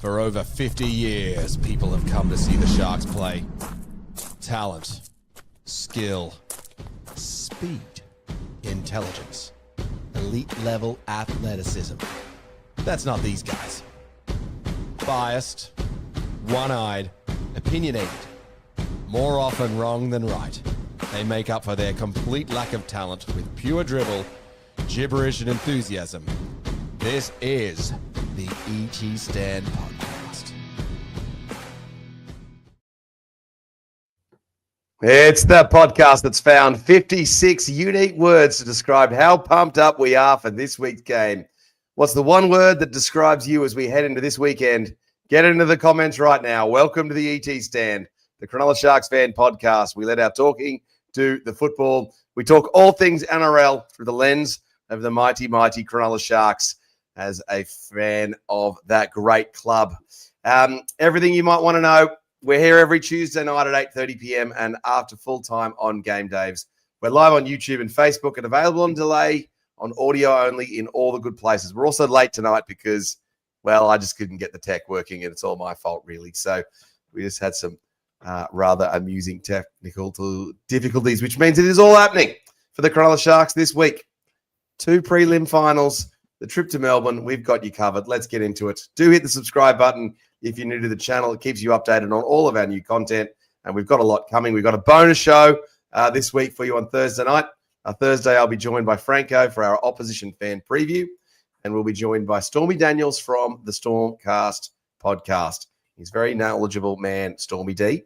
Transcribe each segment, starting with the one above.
For over 50 years, people have come to see the Sharks play. Talent, skill, speed, intelligence, elite-level athleticism. That's not these guys. Biased, one-eyed, opinionated. More often wrong than right. They make up for their complete lack of talent with pure dribble, gibberish, and enthusiasm. This is the ET Stand Podcast. It's the podcast that's found 56 unique words to describe how pumped up we are for this week's game. What's the one word that describes you as we head into this weekend? Get into the comments right now. Welcome to the ET Stand, the Cronulla Sharks fan podcast. We let our talking do the football. We talk all things NRL through the lens of the mighty, mighty Cronulla Sharks as a fan of that great club. Everything you might want to know, we're here every Tuesday night at 8:30 p.m. and after full time on game days. We're live on YouTube and Facebook and available on delay on audio only in all the good places. We're also late tonight because, well, I just couldn't get the tech working and it's all my fault, really. So we just had some rather amusing technical difficulties, which means it is all happening for the Cronulla Sharks this week. 2 prelim finals, the trip to Melbourne. We've got you covered. Let's get into it. Do hit the subscribe button if you're new to the channel. It keeps you updated on all of our new content, and we've got a lot coming. We've got a bonus show this week for you on Thursday night. Thursday, I'll be joined by Franko for our opposition fan preview, and we'll be joined by Stormy Daniels from the Stormcast podcast. He's a very knowledgeable man, Stormy D.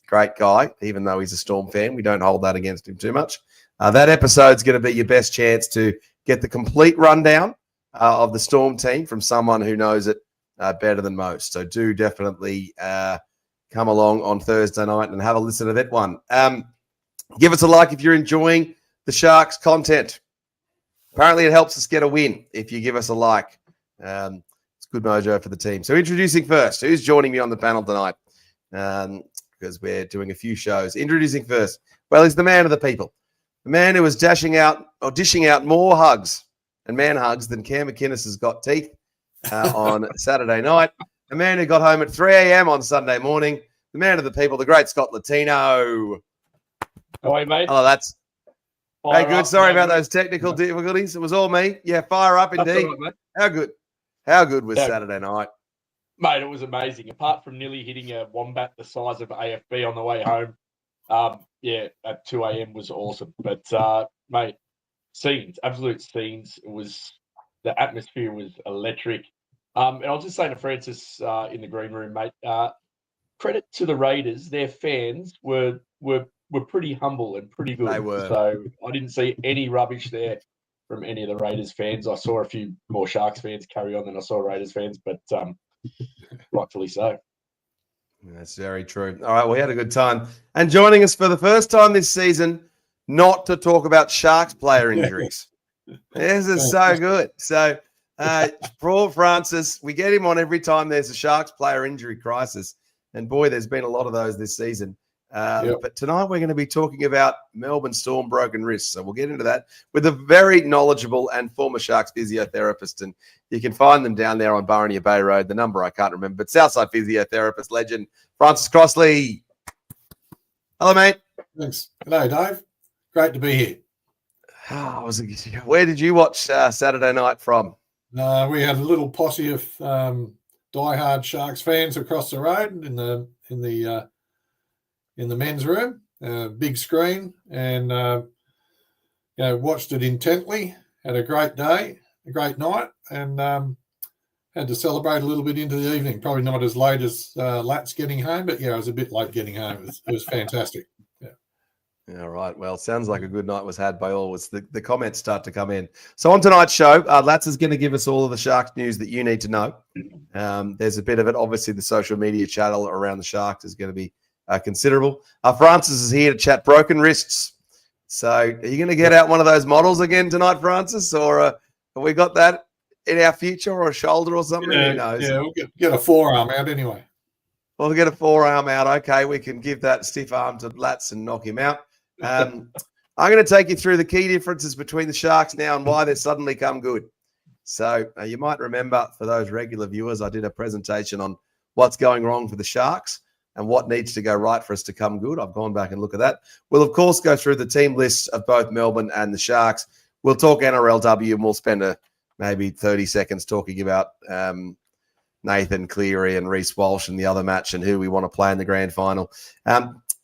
Great guy, even though he's a Storm fan. We don't hold that against him too much. That episode's going to be your best chance to get the complete rundown of the Storm team from someone who knows it better than most. So do definitely come along on Thursday night and have a listen to that one. Give us a like if you're enjoying the Sharks content. Apparently it helps us get a win if you give us a like. It's good mojo for the team. So introducing first, who's joining me on the panel tonight? Because we're doing a few shows. Introducing first, well, he's the man of the people. The man who was dishing out more hugs and man hugs than Cam McInnes has got teeth on Saturday night. The man who got home at 3 a.m. on Sunday morning. The man of the people, the great Scott Latino. How are you, mate? Oh, that's Fire hey, good. up, Sorry mate. about those technical difficulties. It was all me. Yeah, fire up That's indeed. all right, mate. How good was Yeah. Saturday night? Mate, it was amazing. Apart from nearly hitting a wombat the size of AFB on the way home, at 2 a.m. was awesome. But, mate, absolute scenes. The atmosphere was electric. And I was just saying to Francis in the green room, mate, credit to the Raiders. Their fans were pretty humble and pretty good. They were. So I didn't see any rubbish there from any of the Raiders fans. I saw a few more Sharks fans carry on than I saw Raiders fans, but rightfully so. That's very true. All right, we had a good time. And joining us for the first time this season, not to talk about Sharks player injuries. This is so good. So, poor Francis, we get him on every time there's a Sharks player injury crisis. And boy, there's been a lot of those this season. But tonight we're going to be talking about Melbourne Storm broken wrists. So we'll get into that with a very knowledgeable and former Sharks physiotherapist. And you can find them down there on Baronier Bay Road. The number I can't remember, but Southside physiotherapist legend, Francis Crossley. Hello, mate. Thanks. Hello, Dave. Great to be here. Where did you watch Saturday night from? We had a little posse of diehard Sharks fans across the road in the men's room, big screen, and watched it intently. Had a great day, a great night, and had to celebrate a little bit into the evening. Probably not as late as Lat's getting home, but I was a bit late getting home. It was fantastic. Yeah, right. Well, sounds like a good night was had by all. The comments start to come in. So on tonight's show, Lats is going to give us all of the Sharks news that you need to know. There's a bit of it. Obviously, the social media channel around the Sharks is going to be considerable. Francis is here to chat broken wrists. So are you going to get out one of those models again tonight, Francis? Or have we got that in our future, or a shoulder or something? Who knows? Yeah, we'll get a forearm out anyway. We'll get a forearm out. Okay, we can give that stiff arm to Lats and knock him out. I'm going to take you through the key differences between the Sharks now and why they've suddenly come good. So you might remember, for those regular viewers, I did a presentation on what's going wrong for the Sharks and what needs to go right for us to come good. I've gone back and looked at that. We'll, of course, go through the team lists of both Melbourne and the Sharks. We'll talk NRLW, and we'll spend maybe 30 seconds talking about Nathan Cleary and Reece Walsh and the other match and who we want to play in the grand final.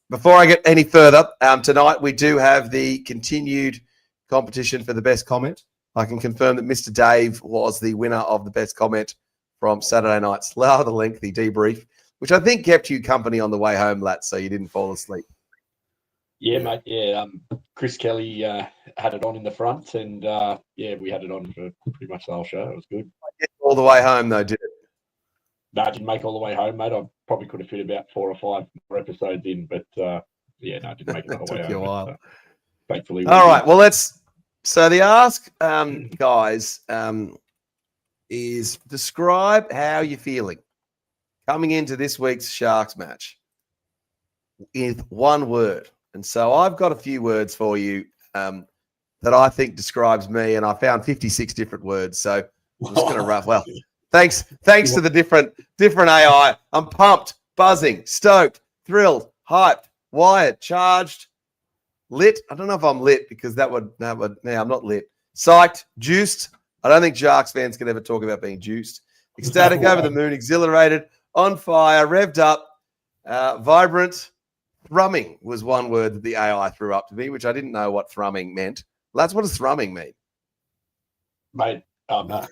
Before I get any further, tonight we do have the continued competition for the best comment. I can confirm that Mr. Dave was the winner of the best comment from Saturday night's rather lengthy debrief, which I think kept you company on the way home, Lat, so you didn't fall asleep. Yeah, mate. Yeah, Chris Kelly had it on in the front, and we had it on for pretty much the whole show. It was good. All the way home, though, did it? No, I didn't make all the way home, mate. I probably could have fit about 4 or 5 more episodes in, but I didn't make it all the way home. Took you a while. But, thankfully. All right. Well, so the ask, guys, is describe how you're feeling coming into this week's Sharks match with one word. And so I've got a few words for you that I think describes me, and I found 56 different words. So I'm just going to rough. Well, thanks to the different AI. I'm pumped, buzzing, stoked, thrilled, hyped, wired, charged, lit. I don't know if I'm lit because that would I'm not lit. Psyched, juiced. I don't think Sharks fans can ever talk about being juiced. Ecstatic, over the moon, exhilarated, on fire, revved up, vibrant. Thrumming was one word that the AI threw up to me, which I didn't know what thrumming meant. That's what does thrumming mean? Mate, probably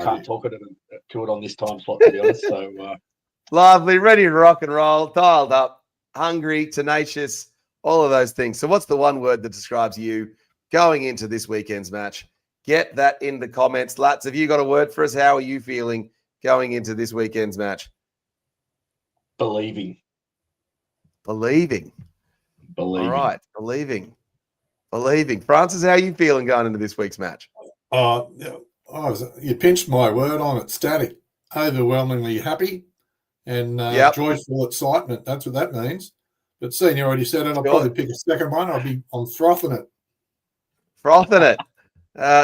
can't talk to it on this time slot, to be honest. So lovely, ready to rock and roll, dialed up, hungry, tenacious, all of those things. So what's the one word that describes you going into this weekend's match? Get that in the comments. Lats, have you got a word for us? How are you feeling going into this weekend's match? Believing. All right, believing. Francis, how are you feeling going into this week's match? You pinched my word. I'm ecstatic, overwhelmingly happy, and joyful excitement. That's what that means. But seeing you already said it, I'll probably pick a second one. I'm frothing it.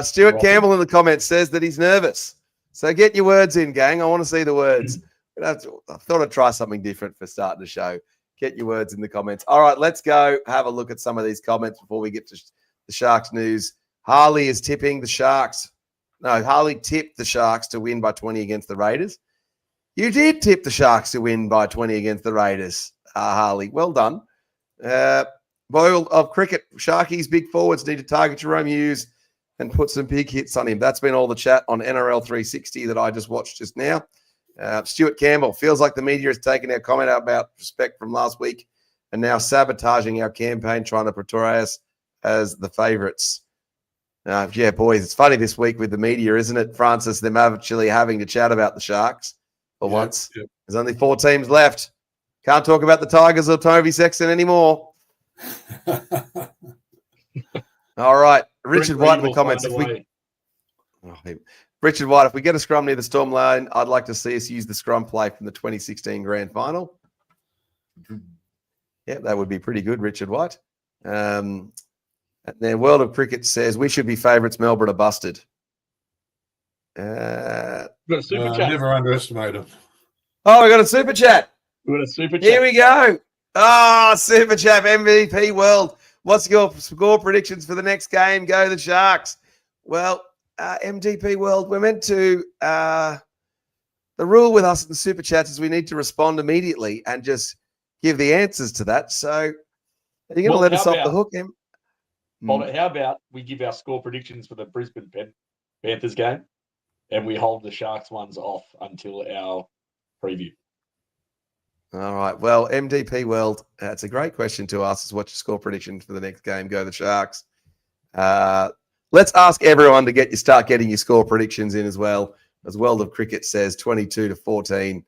Stuart Campbell in the comments says that he's nervous. So get your words in, gang. I want to see the words. I thought I'd try something different for starting the show. Get your words in the comments. All right, let's go have a look at some of these comments before we get to the Sharks news. Harley is tipping the Sharks. No, Harley tipped the Sharks to win by 20 against the Raiders. You did tip the Sharks to win by 20 against the Raiders, Harley. Well done. Boyle of cricket. Sharkies big forwards need to target Jerome Hughes and put some big hits on him. That's been all the chat on NRL 360 that I just watched just now. Stuart Campbell feels like the media has taken our comment out about respect from last week and now sabotaging our campaign, trying to portray us as the favourites. Boys, it's funny this week with the media, isn't it, Francis? Them actually having to chat about the Sharks for once. Yep. There's only 4 teams left. Can't talk about the Tigers or Toby Sexton anymore. All right. Richard White in the comments. Richard White, if we get a scrum near the Storm line, I'd like to see us use the scrum play from the 2016 grand final. Yeah, that would be pretty good, Richard White. And then World of Cricket says, we should be favourites. Melbourne are busted. Never underestimate them. Oh, we got a super chat. Here we go. Super chat, MVP World. What's your score predictions for the next game? Go the Sharks. Well, MDP World, we're meant to, the rule with us in the super chats is we need to respond immediately and just give the answers to that. So are you going to let us off the hook, Em? How about we give our score predictions for the Brisbane Panthers game and we hold the Sharks ones off until our preview? All right. Well, MDP World, it's a great question to ask us. What's your score prediction for the next game? Go the Sharks. Let's ask everyone to start getting your score predictions in as well. As World of Cricket says, 22-14.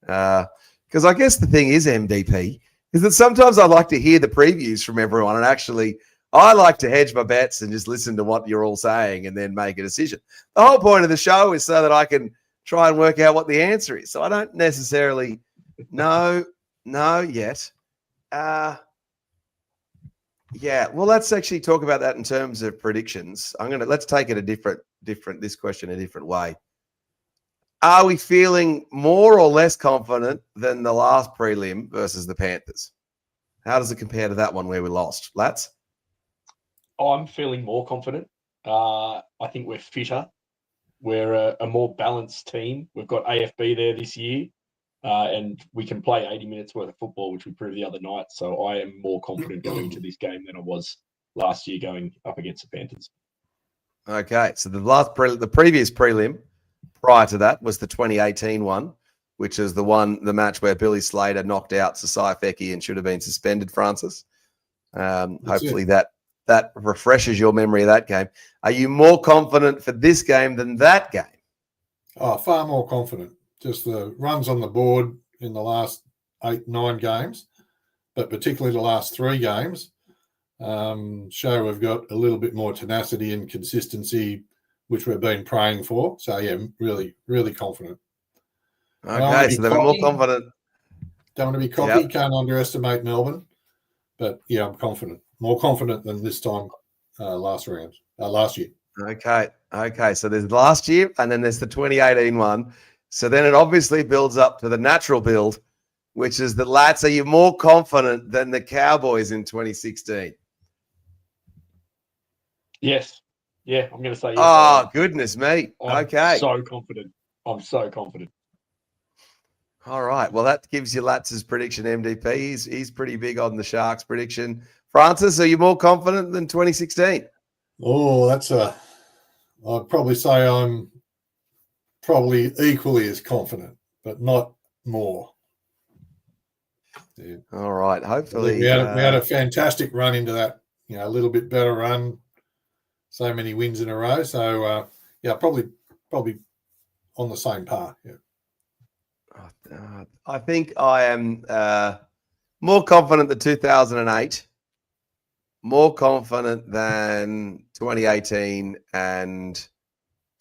Because I guess the thing is, MDP, is that sometimes I like to hear the previews from everyone, and actually I like to hedge my bets and just listen to what you're all saying and then make a decision. The whole point of the show is so that I can try and work out what the answer is. So I don't necessarily know yet. Yeah, well, let's actually talk about that in terms of predictions. Let's take it a different this question a different way. Are we feeling more or less confident than the last prelim versus the Panthers? How does it compare to that one where we lost? Lats? I'm feeling more confident. I think we're fitter. We're a more balanced team. We've got AFB there this year, and we can play 80 minutes worth of football, which we proved the other night. So I am more confident going into this game than I was last year going up against the Panthers. Okay, so the previous prelim prior to that was the 2018 one, which is the match where Billy Slater knocked out Sasai Feki and should have been suspended, Francis. Hopefully that refreshes your memory of that game. Are you more confident for this game than that game? Oh, far more confident. Just the runs on the board in the last 8-9 games, but particularly the last 3 games, show we've got a little bit more tenacity and consistency, which we've been praying for. So, yeah, really, really confident. Okay, so they're more confident. Don't want to be cocky. Yep. Can't underestimate Melbourne. But, yeah, I'm confident. More confident than this time last year. Okay. So there's last year and then there's the 2018 one. So then it obviously builds up to the natural build, which is that, Lats, are you more confident than the Cowboys in 2016? Yes. Yeah, I'm going to say yes. Oh, goodness me. Okay. I'm so confident. All right. Well, that gives you Lats's prediction, MDP. He's pretty big on the Sharks prediction. Francis, are you more confident than 2016? Oh, I'd probably say I'm probably equally as confident, but not more. Yeah. All right. Hopefully. We had a fantastic run into that, a little bit better run, so many wins in a row. So, probably on the same par. Yeah. I think I am more confident than 2008, more confident than 2018 and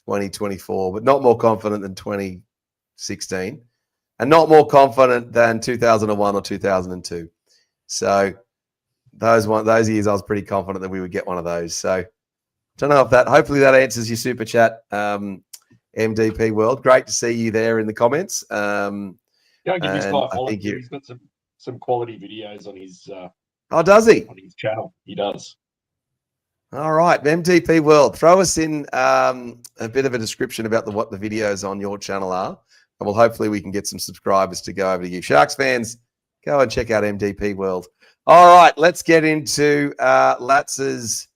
2024, but not more confident than 2016, and not more confident than 2001 or 2002. So those years I was pretty confident that we would get one of those. So don't know if hopefully that answers your super chat. MDP World, great to see you there in the comments. Don't give this guy a follow. He's got some quality videos on his. Does he? On his channel, he does. All right, MDP World, throw us in a bit of a description about what the videos on your channel are, and hopefully we can get some subscribers to go over to you. Sharks fans, go and check out MDP World. All right, let's get into Lats's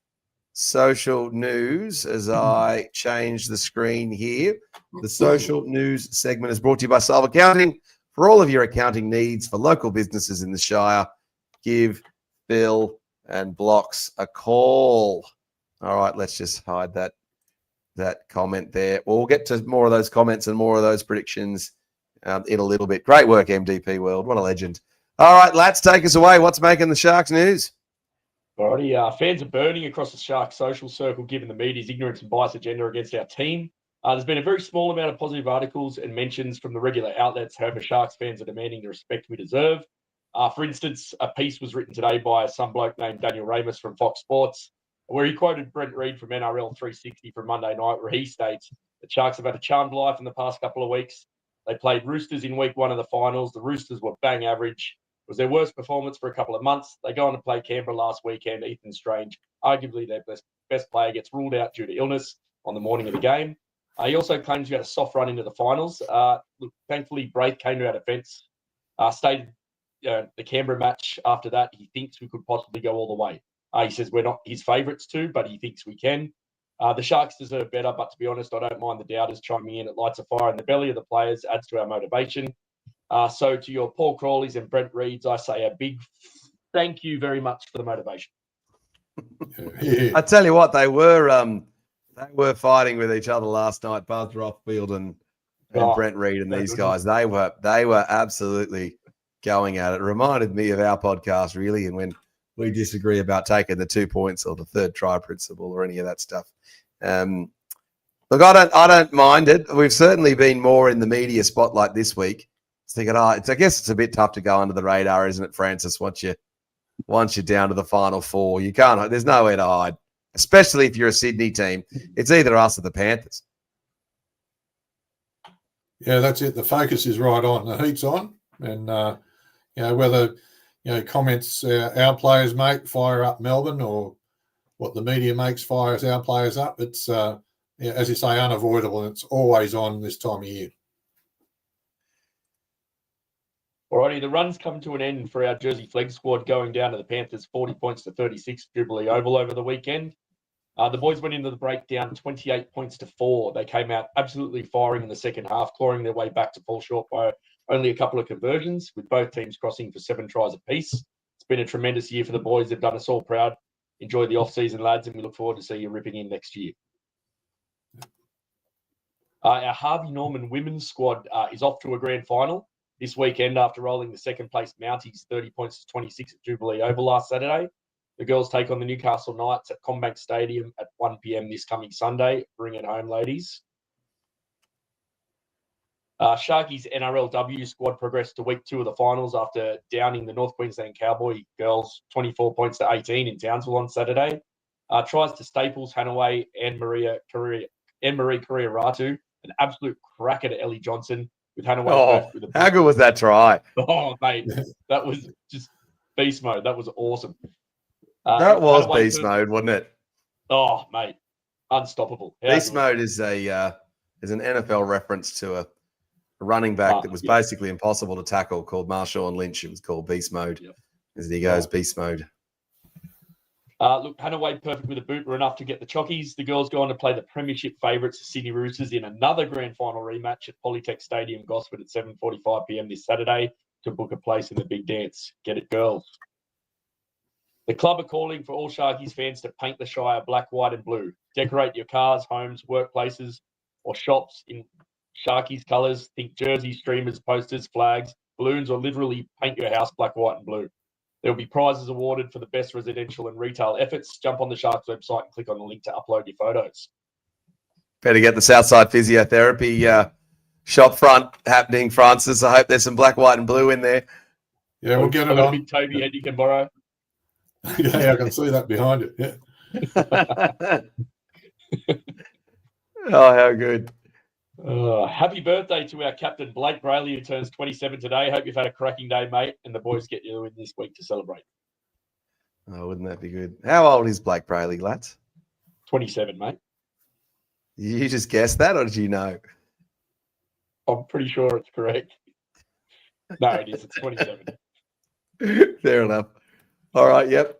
social news as I change the screen here. The social news segment is brought to you by Solve Accounting. For all of your accounting needs for local businesses in the Shire, give Bill and Blocks a call. All right, let's just hide that comment there. We'll get to more of those comments and more of those predictions in a little bit. Great work, MDP World. What a legend. All right, Lats, take us away. What's making the Sharks news? Alrighty, fans are burning across the Sharks social circle given the media's ignorance and bias agenda against our team. There's been a very small amount of positive articles and mentions from the regular outlets. However, Sharks fans are demanding the respect we deserve. For instance, a piece was written today by some bloke named Daniel Ramus from Fox Sports, where he quoted Brent Reid from NRL 360 from Monday night, where he states that Sharks have had a charmed life in the past couple of weeks. They played Roosters in week 1 of the finals. The Roosters were bang average. It was their worst performance for a couple of months. They go on to play Canberra last weekend. Ethan Strange, arguably their best player, gets ruled out due to illness on the morning of the game. He also claims he had a soft run into the finals. Thankfully, Braith came to our defence, stated the Canberra match after that, he thinks we could possibly go all the way. He says we're not his favourites to, but he thinks we can. The Sharks deserve better, but to be honest, I don't mind the doubters chiming in. It lights a fire in the belly of the players, adds to our motivation. So to your Paul Crawleys and Brent Reeds, I say a big thank you very much for the motivation. I tell you what, they were fighting with each other last night, Buzz Rothfield and Brent Reed and these guys. They were absolutely going at it. It reminded me of our podcast, really, and when we disagree about taking the 2 points or the third try principle or any of that stuff. Look, I don't mind it. We've certainly been more in the media spotlight this week. Thinking, I guess it's a bit tough to go under the radar, isn't it, Francis? Once you once you're down to the final four. You can't. There's nowhere to hide, especially if you're a Sydney team. It's either us or the Panthers. Yeah, that's it. The focus is right on. The heat's on, and whether comments our players make fire up Melbourne, or what the media makes fires our players up. It's as you say, unavoidable, and it's always on this time of year. Alrighty, the run's come to an end for our Jersey Flegg squad, going down to the Panthers 40 points to 36 Jubilee Oval over the weekend. The boys went into the break down 28 points to 4. They came out absolutely firing in the second half, clawing their way back to fall short by only a couple of conversions, with both teams crossing for 7 tries apiece. It's been a tremendous year for the boys. They've done us all proud. Enjoy the off-season, lads, and we look forward to see you ripping in next year. Our Harvey Norman women's squad is off to a grand final this weekend after rolling the second-place Mounties 30 points to 26 at Jubilee Oval last Saturday. The girls take on the Newcastle Knights at Combank Stadium at 1 p.m. this coming Sunday. Bring it home, ladies. Sharkies NRLW squad progressed to week 2 of the finals after downing the North Queensland Cowboy girls 24 points to 18 in Townsville on Saturday. Tries to Staples, Hanaway, and Marie Korea-Ratu. An absolute cracker to Ellie Johnson with Hanaway. How good was that try? Oh, mate, that was just beast mode. That was awesome. That was beast mode, wasn't it? Oh, mate, unstoppable. Beast mode is an NFL reference to a running back that was basically impossible to tackle called Marshawn Lynch. It was called beast mode. Yep. As he goes, beast mode. Look, Hanaway perfect with a boot were enough to get the Chockies. The girls go on to play the premiership favourites, the Sydney Roosters, in another grand final rematch at Polytech Stadium, Gosford, at 7:45 p.m. this Saturday to book a place in the big dance. Get it, girls. The club are calling for all Sharkies fans to paint the Shire black, white and blue. Decorate your cars, homes, workplaces or shops in Sharkies colours. Think jerseys, streamers, posters, flags, balloons, or literally paint your house black, white and blue. There will be prizes awarded for the best residential and retail efforts. Jump on the Sharks website and click on the link to upload your photos. Better get the Southside Physiotherapy shop front happening, Francis. I hope there's some black, white and blue in there. Yeah, we'll get it on. Big Toby head you can borrow. Yeah, I can see that behind it. Yeah. Oh, how good. Happy birthday to our captain, Blake Brayley, who turns 27 today. Hope you've had a cracking day, mate, and the boys get you in this week to celebrate. Oh, wouldn't that be good? How old is Blake Brayley, lads? 27, mate. You just guessed that, or did you know? I'm pretty sure it's correct. No, it is. It's 27. Fair enough. All right, yep.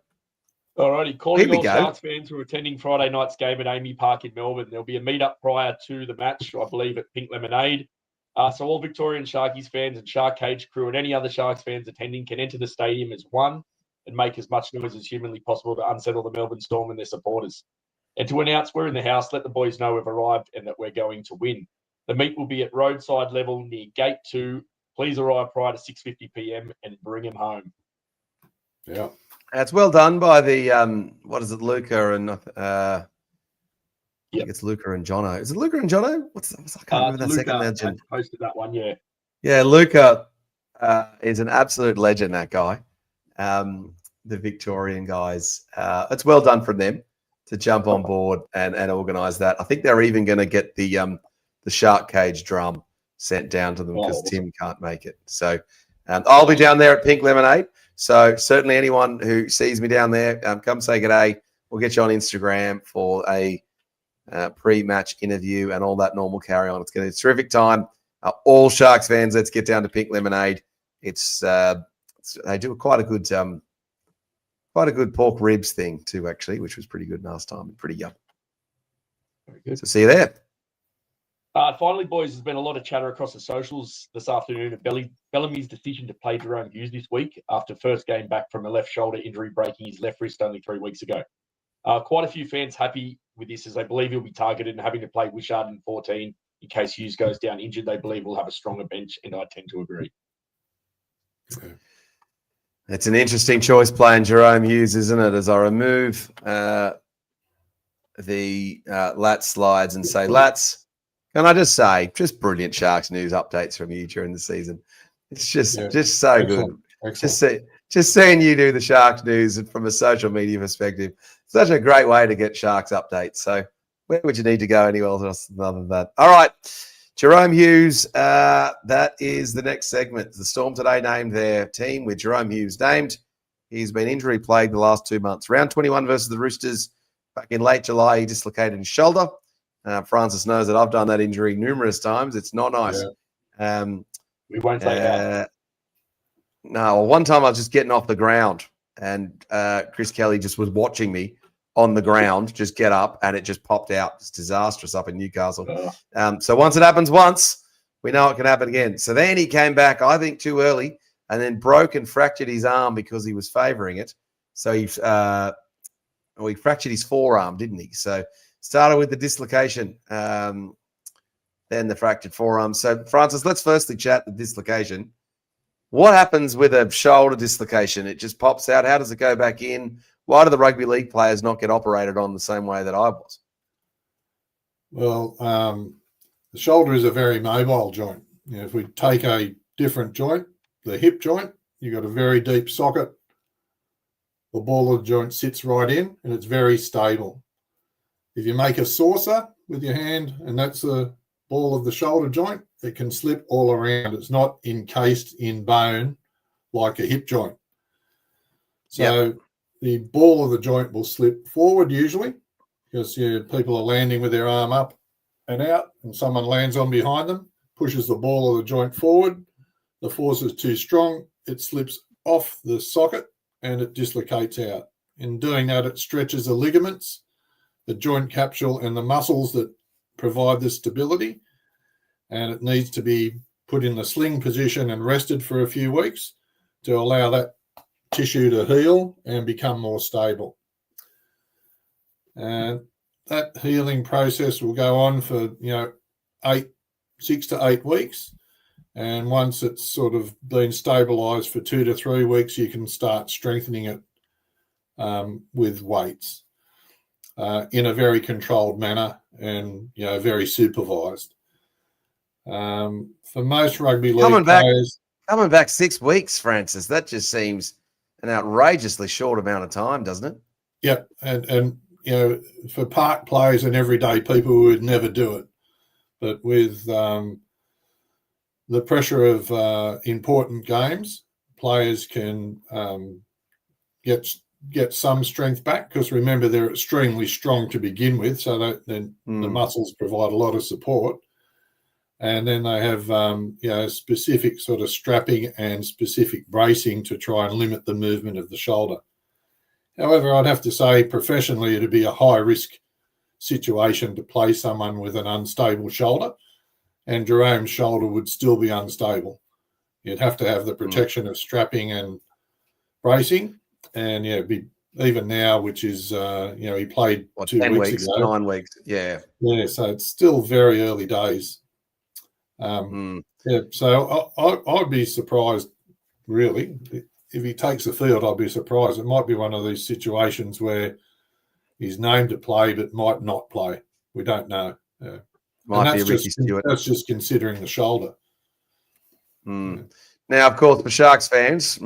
Alrighty, calling all Sharks fans who are attending Friday night's game at Amy Park in Melbourne. There'll be a meet-up prior to the match, I believe, at Pink Lemonade. So all Victorian Sharkies fans and Shark Cage crew and any other Sharks fans attending can enter the stadium as one and make as much noise as humanly possible to unsettle the Melbourne Storm and their supporters. And to announce we're in the house, let the boys know we've arrived and that we're going to win. The meet will be at roadside level near Gate 2. Please arrive prior to 6:50 p.m. and bring them home. Yeah. It's well done by the what is it, Luca and I think it's Luca and Jono. Is it Luca and Jono? I can't remember that second legend. I posted that one, yeah. Yeah, Luca is an absolute legend, that guy. The Victorian guys. It's well done from them to jump on board and organise that. I think they're even going to get the Shark Cage drum sent down to them because Tim can't make it. So I'll be down there at Pink Lemonade. So certainly anyone who sees me down there, come say good day. We'll get you on Instagram for a pre-match interview and all that normal carry on. It's going to be a terrific time. All Sharks fans, let's get down to Pink Lemonade. It's they do quite a good pork ribs thing too, actually, which was pretty good last time and pretty yum. Very good. So see you there. Finally, boys, there's been a lot of chatter across the socials this afternoon of Bellamy's decision to play Jerome Hughes this week after first game back from a left shoulder injury, breaking his left wrist only 3 weeks ago. Quite a few fans happy with this as they believe he'll be targeted and having to play Wishart in 14 in case Hughes goes down injured. They believe we'll have a stronger bench, and I tend to agree. It's an interesting choice playing Jerome Hughes, isn't it? As I remove the Lats slides and say, Lats, can I just say, just brilliant Sharks news updates from you during the season. It's just so Excellent. good. Excellent. just seeing you do the Sharks news from a social media perspective, such a great way to get Sharks updates. So where would you need to go anywhere else other than that? All right. Jerome Hughes, that is the next segment. The Storm today named their team with Jerome Hughes named. He's been injury plagued the last 2 months. Round 21 versus the Roosters back in late July, he dislocated his shoulder. Francis knows that I've done that injury numerous times. It's not nice. Yeah. We won't say how. No, one time I was just getting off the ground and Chris Kelly just was watching me on the ground, just get up, and it just popped out. It's disastrous up in Newcastle. So once it happens once, we know it can happen again. So then he came back, I think, too early and then broke and fractured his arm because he was favouring it. So he fractured his forearm, didn't he? So started with the dislocation, then the fractured forearm. So, Francis, let's firstly chat the dislocation. What happens with a shoulder dislocation? It just pops out. How does it go back in? Why do the rugby league players not get operated on the same way that I was? Well, the shoulder is a very mobile joint. If we take a different joint, the hip joint, you've got a very deep socket. The ball of the joint sits right in and it's very stable. If you make a saucer with your hand and that's the ball of the shoulder joint, it can slip all around. It's not encased in bone like a hip joint. So the ball of the joint will slip forward usually because people are landing with their arm up and out and someone lands on behind them, pushes the ball of the joint forward. The force is too strong. It slips off the socket and it dislocates out. In doing that, it stretches the ligaments, the joint capsule, and the muscles that provide the stability. And it needs to be put in the sling position and rested for a few weeks to allow that tissue to heal and become more stable. And that healing process will go on for 6 to 8 weeks. And once it's sort of been stabilized for 2 to 3 weeks, you can start strengthening it with weights in a very controlled manner and very supervised. For most rugby league players, coming back 6 weeks, Francis, that just seems an outrageously short amount of time, doesn't it? Yeah, and for park players and everyday people who would never do it, but with the pressure of important games, players can get some strength back because remember they're extremely strong to begin with, so that then the muscles provide a lot of support, and then they have specific sort of strapping and specific bracing to try and limit the movement of the shoulder. However, I'd have to say professionally it'd be a high risk situation to play someone with an unstable shoulder. And Jerome's shoulder would still be unstable. You'd have to have the protection of strapping and bracing. And, even now, which is, he played 2 weeks ago. 9 weeks, yeah. Yeah, so it's still very early days. So I'd be surprised, really. If he takes the field, I'd be surprised. It might be one of these situations where he's named to play but might not play. We don't know. Might be a Ricky Stewart. That's just considering the shoulder. Now, of course, for Sharks fans, the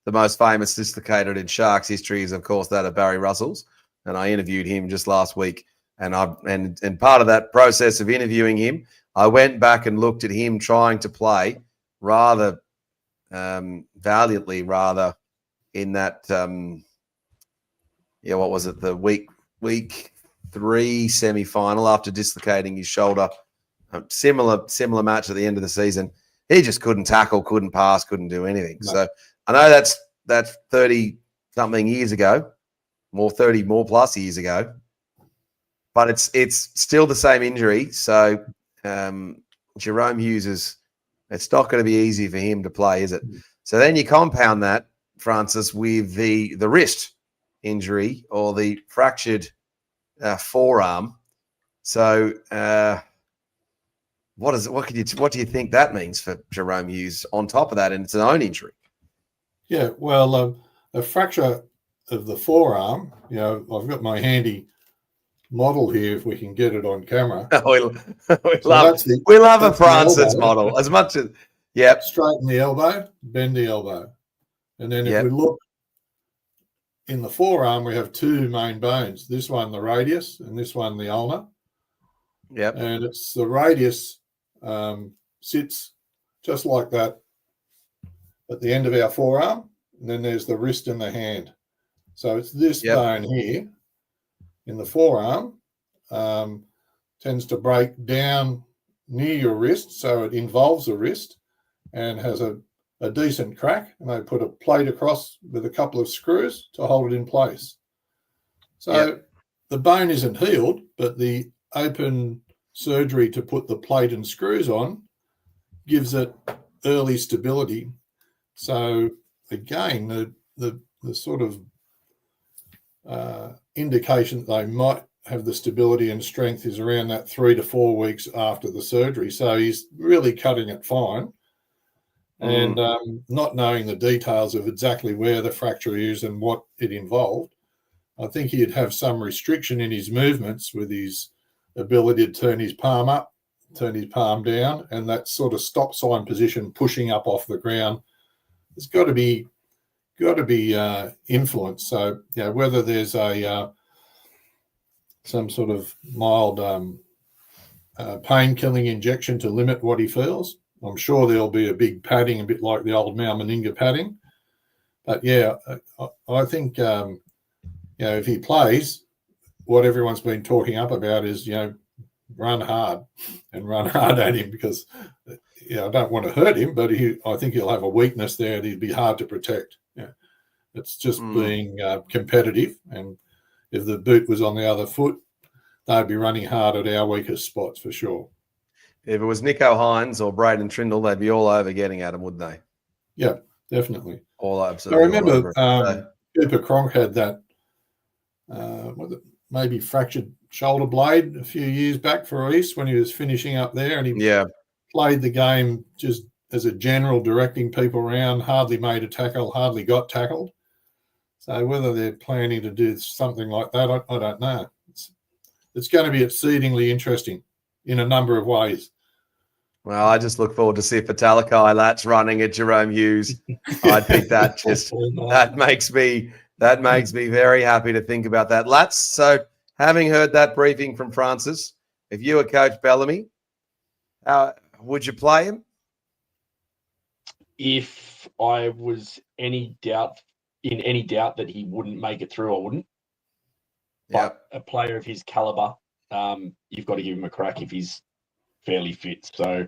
most famous dislocated in Sharks history is, of course, that of Barry Russell's. And I interviewed him just last week. And part of that process of interviewing him, I went back and looked at him trying to play rather valiantly, in that, what was it, the week 3 semi-final after dislocating his shoulder. Similar match at the end of the season. He just couldn't tackle, couldn't pass, couldn't do anything. No. So I know that's 30-something years ago, 30 more plus years ago, but it's still the same injury. So Jerome Hughes it's not going to be easy for him to play, is it? So then you compound that, Francis, with the wrist injury or the fractured forearm. So what do you think that means for Jerome Hughes on top of that, and it's an own injury? Yeah, well, a fracture of the forearm, I've got my handy model here if we can get it on camera. we love a Francis model as much as, straighten the elbow, bend the elbow. And then if Yep. we look in the forearm, we have two main bones. This one, the radius, and this one, the ulnar. Yep. And it's the radius sits just like that at the end of our forearm. And then there's the wrist and the hand. So it's this Yep. bone here in the forearm tends to break down near your wrist. So it involves the wrist and has a decent crack. And they put a plate across with a couple of screws to hold it in place. So Yep. the bone isn't healed, but the open surgery to put the plate and screws on gives it early stability. So again, the sort of indication that they might have the stability and strength is around that 3 to 4 weeks after the surgery. So he's really cutting it fine. And not knowing the details of exactly where the fracture is and what it involved, I think he'd have some restriction in his movements with his ability to turn his palm up, turn his palm down, and that sort of stop sign position pushing up off the ground. There's got to be influence. So whether there's some sort of mild pain-killing injection to limit what he feels. I'm sure there'll be a big padding, a bit like the old Mal Meninga padding. But I think if he plays, what everyone's been talking up about is run hard at him, because I don't want to hurt him, but I think he'll have a weakness there that he'd be hard to protect. It's just being competitive, and if the boot was on the other foot, they'd be running hard at our weakest spots for sure. If it was Nico Hines or Braden Trindle, they'd be all over getting at him, wouldn't they? Yeah, definitely. All absolutely. I remember Cooper Cronk had that maybe fractured shoulder blade a few years back for East when he was finishing up there, and he played the game just as a general, directing people around, hardly made a tackle, hardly got tackled. So whether they're planning to do something like that, I don't know. It's going to be exceedingly interesting in a number of ways. Well, I just look forward to see Fatalakai Latch running at Jerome Hughes. I think that makes me very happy to think about that. Latch, so having heard that briefing from Francis, if you were Coach Bellamy, would you play him? If I was in any doubt that he wouldn't make it through, I wouldn't. But a player of his caliber, you've got to give him a crack if he's fairly fit. So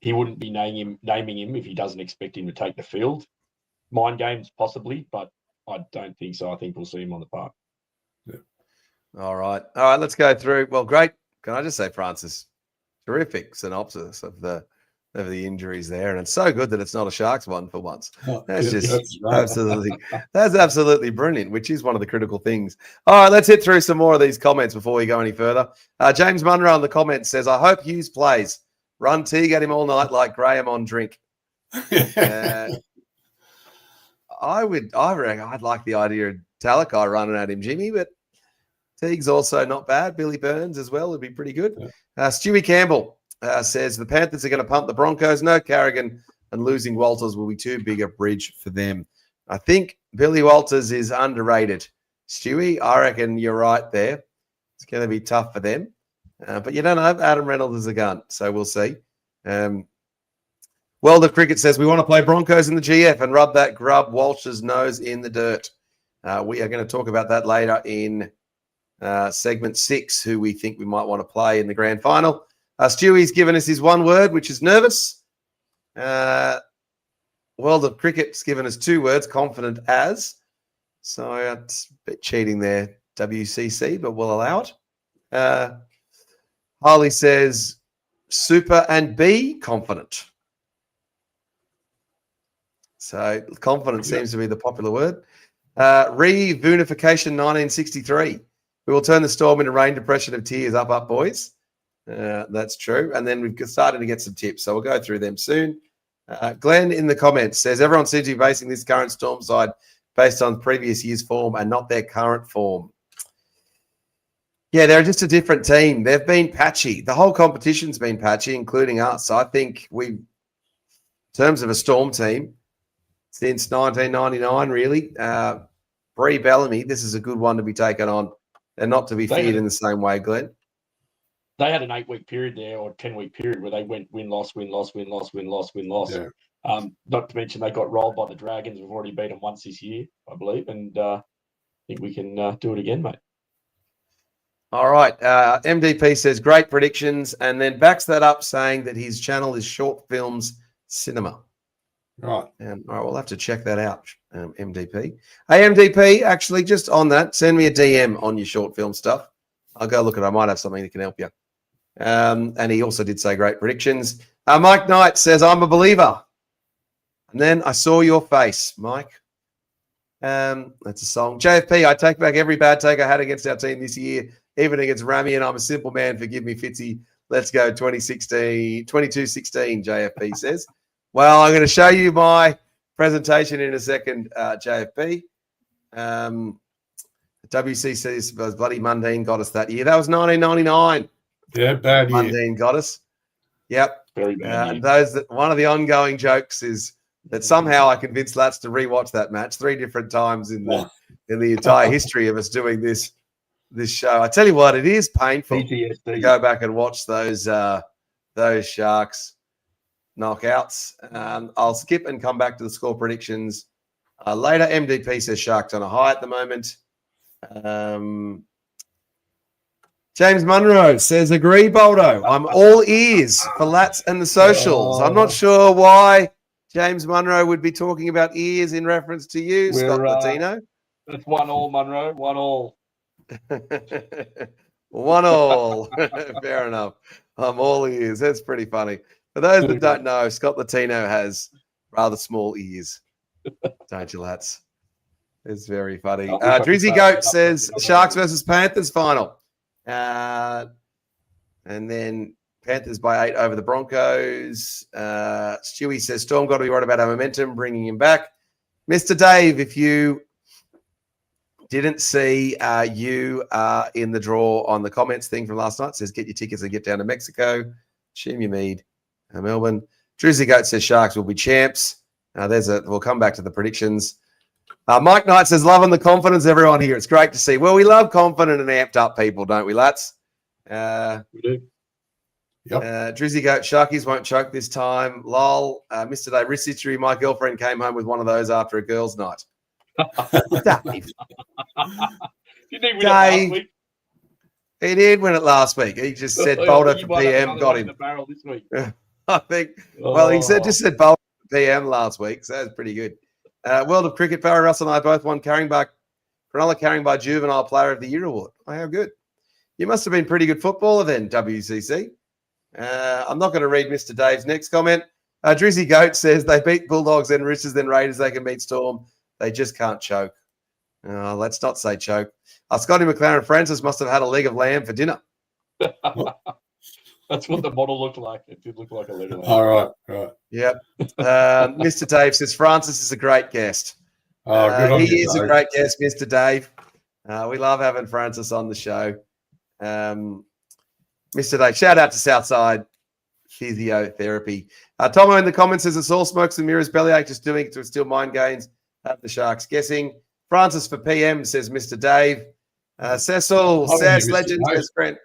he wouldn't be naming him if he doesn't expect him to take the field. Mind games possibly, but I don't think so. I think we'll see him on the park. Yeah. All right. Let's go through. Well, great. Can I just say, Francis, terrific synopsis of the injuries there, and it's so good that it's not a Sharks one for once. That's absolutely brilliant, which is one of the critical things. All right, let's hit through some more of these comments before we go any further. James Munro in the comments says, "I hope Hughes plays. Run Teague at him all night like Graham on drink." I reckon I'd like the idea of Talakai running at him, Jimmy, but Teague's also not bad. Billy Burns as well would be pretty good. Stewie Campbell says the Panthers are going to pump the Broncos. No Carrigan, and losing Walters will be too big a bridge for them. I think Billy Walters is underrated. Stewie, I reckon you're right there. It's going to be tough for them. But you don't know. Adam Reynolds is a gun, so we'll see. World of Cricket says we want to play Broncos in the GF and rub that grub Walsh's nose in the dirt. We are going to talk about that later in segment 6, who we think we might want to play in the grand final. Stewie's given us his one word, which is nervous. World of Cricket's given us 2 words, confident as. So it's a bit cheating there, WCC, but we'll allow it. Harley says super and be confident. So confident seems to be the popular word. Re-Voonification 1963. We will turn the storm into rain, depression of tears. Up, boys. That's true. And then we've started to get some tips, so we'll go through them soon. Glenn in the comments says, everyone seems to be basing this current Storm side based on previous year's form and not their current form. Yeah, they're just a different team. They've been patchy. The whole competition's been patchy, including us. I think in terms of a Storm team, since 1999, really. Bree Bellamy, this is a good one to be taken on and not to be feared in the same way, Glenn. They had an 8-week period there, or 10-week period, where they went win, loss, win, loss, win, loss, win, loss, win, loss. Yeah. Not to mention they got rolled by the Dragons. We've already beat them once this year, I believe, and I think we can do it again, mate. All right. MDP says great predictions and then backs that up saying that his channel is Short Films Cinema. Right. All right, we'll have to check that out, MDP. Hey, MDP, actually, just on that, send me a DM on your short film stuff. I'll go look at it. I might have something that can help you. And he also did say great predictions. Mike Knight says, I'm a believer. And then I saw your face, Mike. That's a song. JFP, I take back every bad take I had against our team this year, even against Rami, and I'm a simple man. Forgive me, Fitzy. Let's go 22-16, JFP says. Well, I'm going to show you my presentation in a second, JFP. WC says bloody Mundine got us that year. That was 1999. Yeah, bad year. Mundine got us. Yep. Very bad year. One of the ongoing jokes is that somehow I convinced Lats to rewatch that match 3 different times in the entire history of us doing this show. I tell you what, it is painful PTSD. to go back and watch those Sharks knockouts. I'll skip and come back to the score predictions later. MDP says Sharks on a high at the moment. James Munro says, agree, Boldo. I'm all ears for Lats and the socials. I'm not sure why James Munro would be talking about ears in reference to you, Scott Latino. It's 1-1, Munro. 1-1. 1-1. Fair enough. I'm all ears. That's pretty funny. For those that don't know, Scott Latino has rather small ears. Don't you, Lats? It's very funny. Drizzy Goat says Sharks versus Panthers final. And then Panthers by 8 over the Broncos. Stewie says Storm got to be worried about our momentum, bringing him back. Mr. Dave, if you didn't see you in the draw on the comments thing from last night, says get your tickets and get down to Mexico. Assume you need Melbourne. Drizzy Goat says Sharks will be champs. We'll come back to the predictions. Mike Knight says, loving the confidence, everyone here. It's great to see. Well, we love confident and amped up people, don't we, Lats? We do. Yep. Drizzy Goat, Sharkies won't choke this time. Lol. Mr. Dave, wrist history. My girlfriend came home with one of those after a girls' night. Dave. Didn't he win it last week? He did win it last week. He just said Boulder for PM, got him. The barrel this week. I think, well, he just said Boulder for PM last week, so that's pretty good. World of Cricket, Barry Russell and I both won Cronulla Carrying by Juvenile Player of the Year award. Oh, how good. You must have been pretty good footballer then, WCC. I'm not going to read Mr. Dave's next comment. Drizzy Goat says they beat Bulldogs, then Roosters, then Raiders. They can beat Storm. They just can't choke. Let's not say choke. Scotty McLaren Francis must have had a leg of lamb for dinner. That's what the model looked like. It did look like a leg of lamb. All right. Yep. Mr. Dave says Francis is a great guest. He is a great guest, Mr. Dave. We love having Francis on the show. Mr. Dave, shout out to Southside Physiotherapy. Tomo in the comments says it's all smokes and mirrors, bellyache, just doing it to steal mind gains. Have the Sharks guessing. Francis for PM, says Mr. Dave. Cecil, Sass Legend, says grand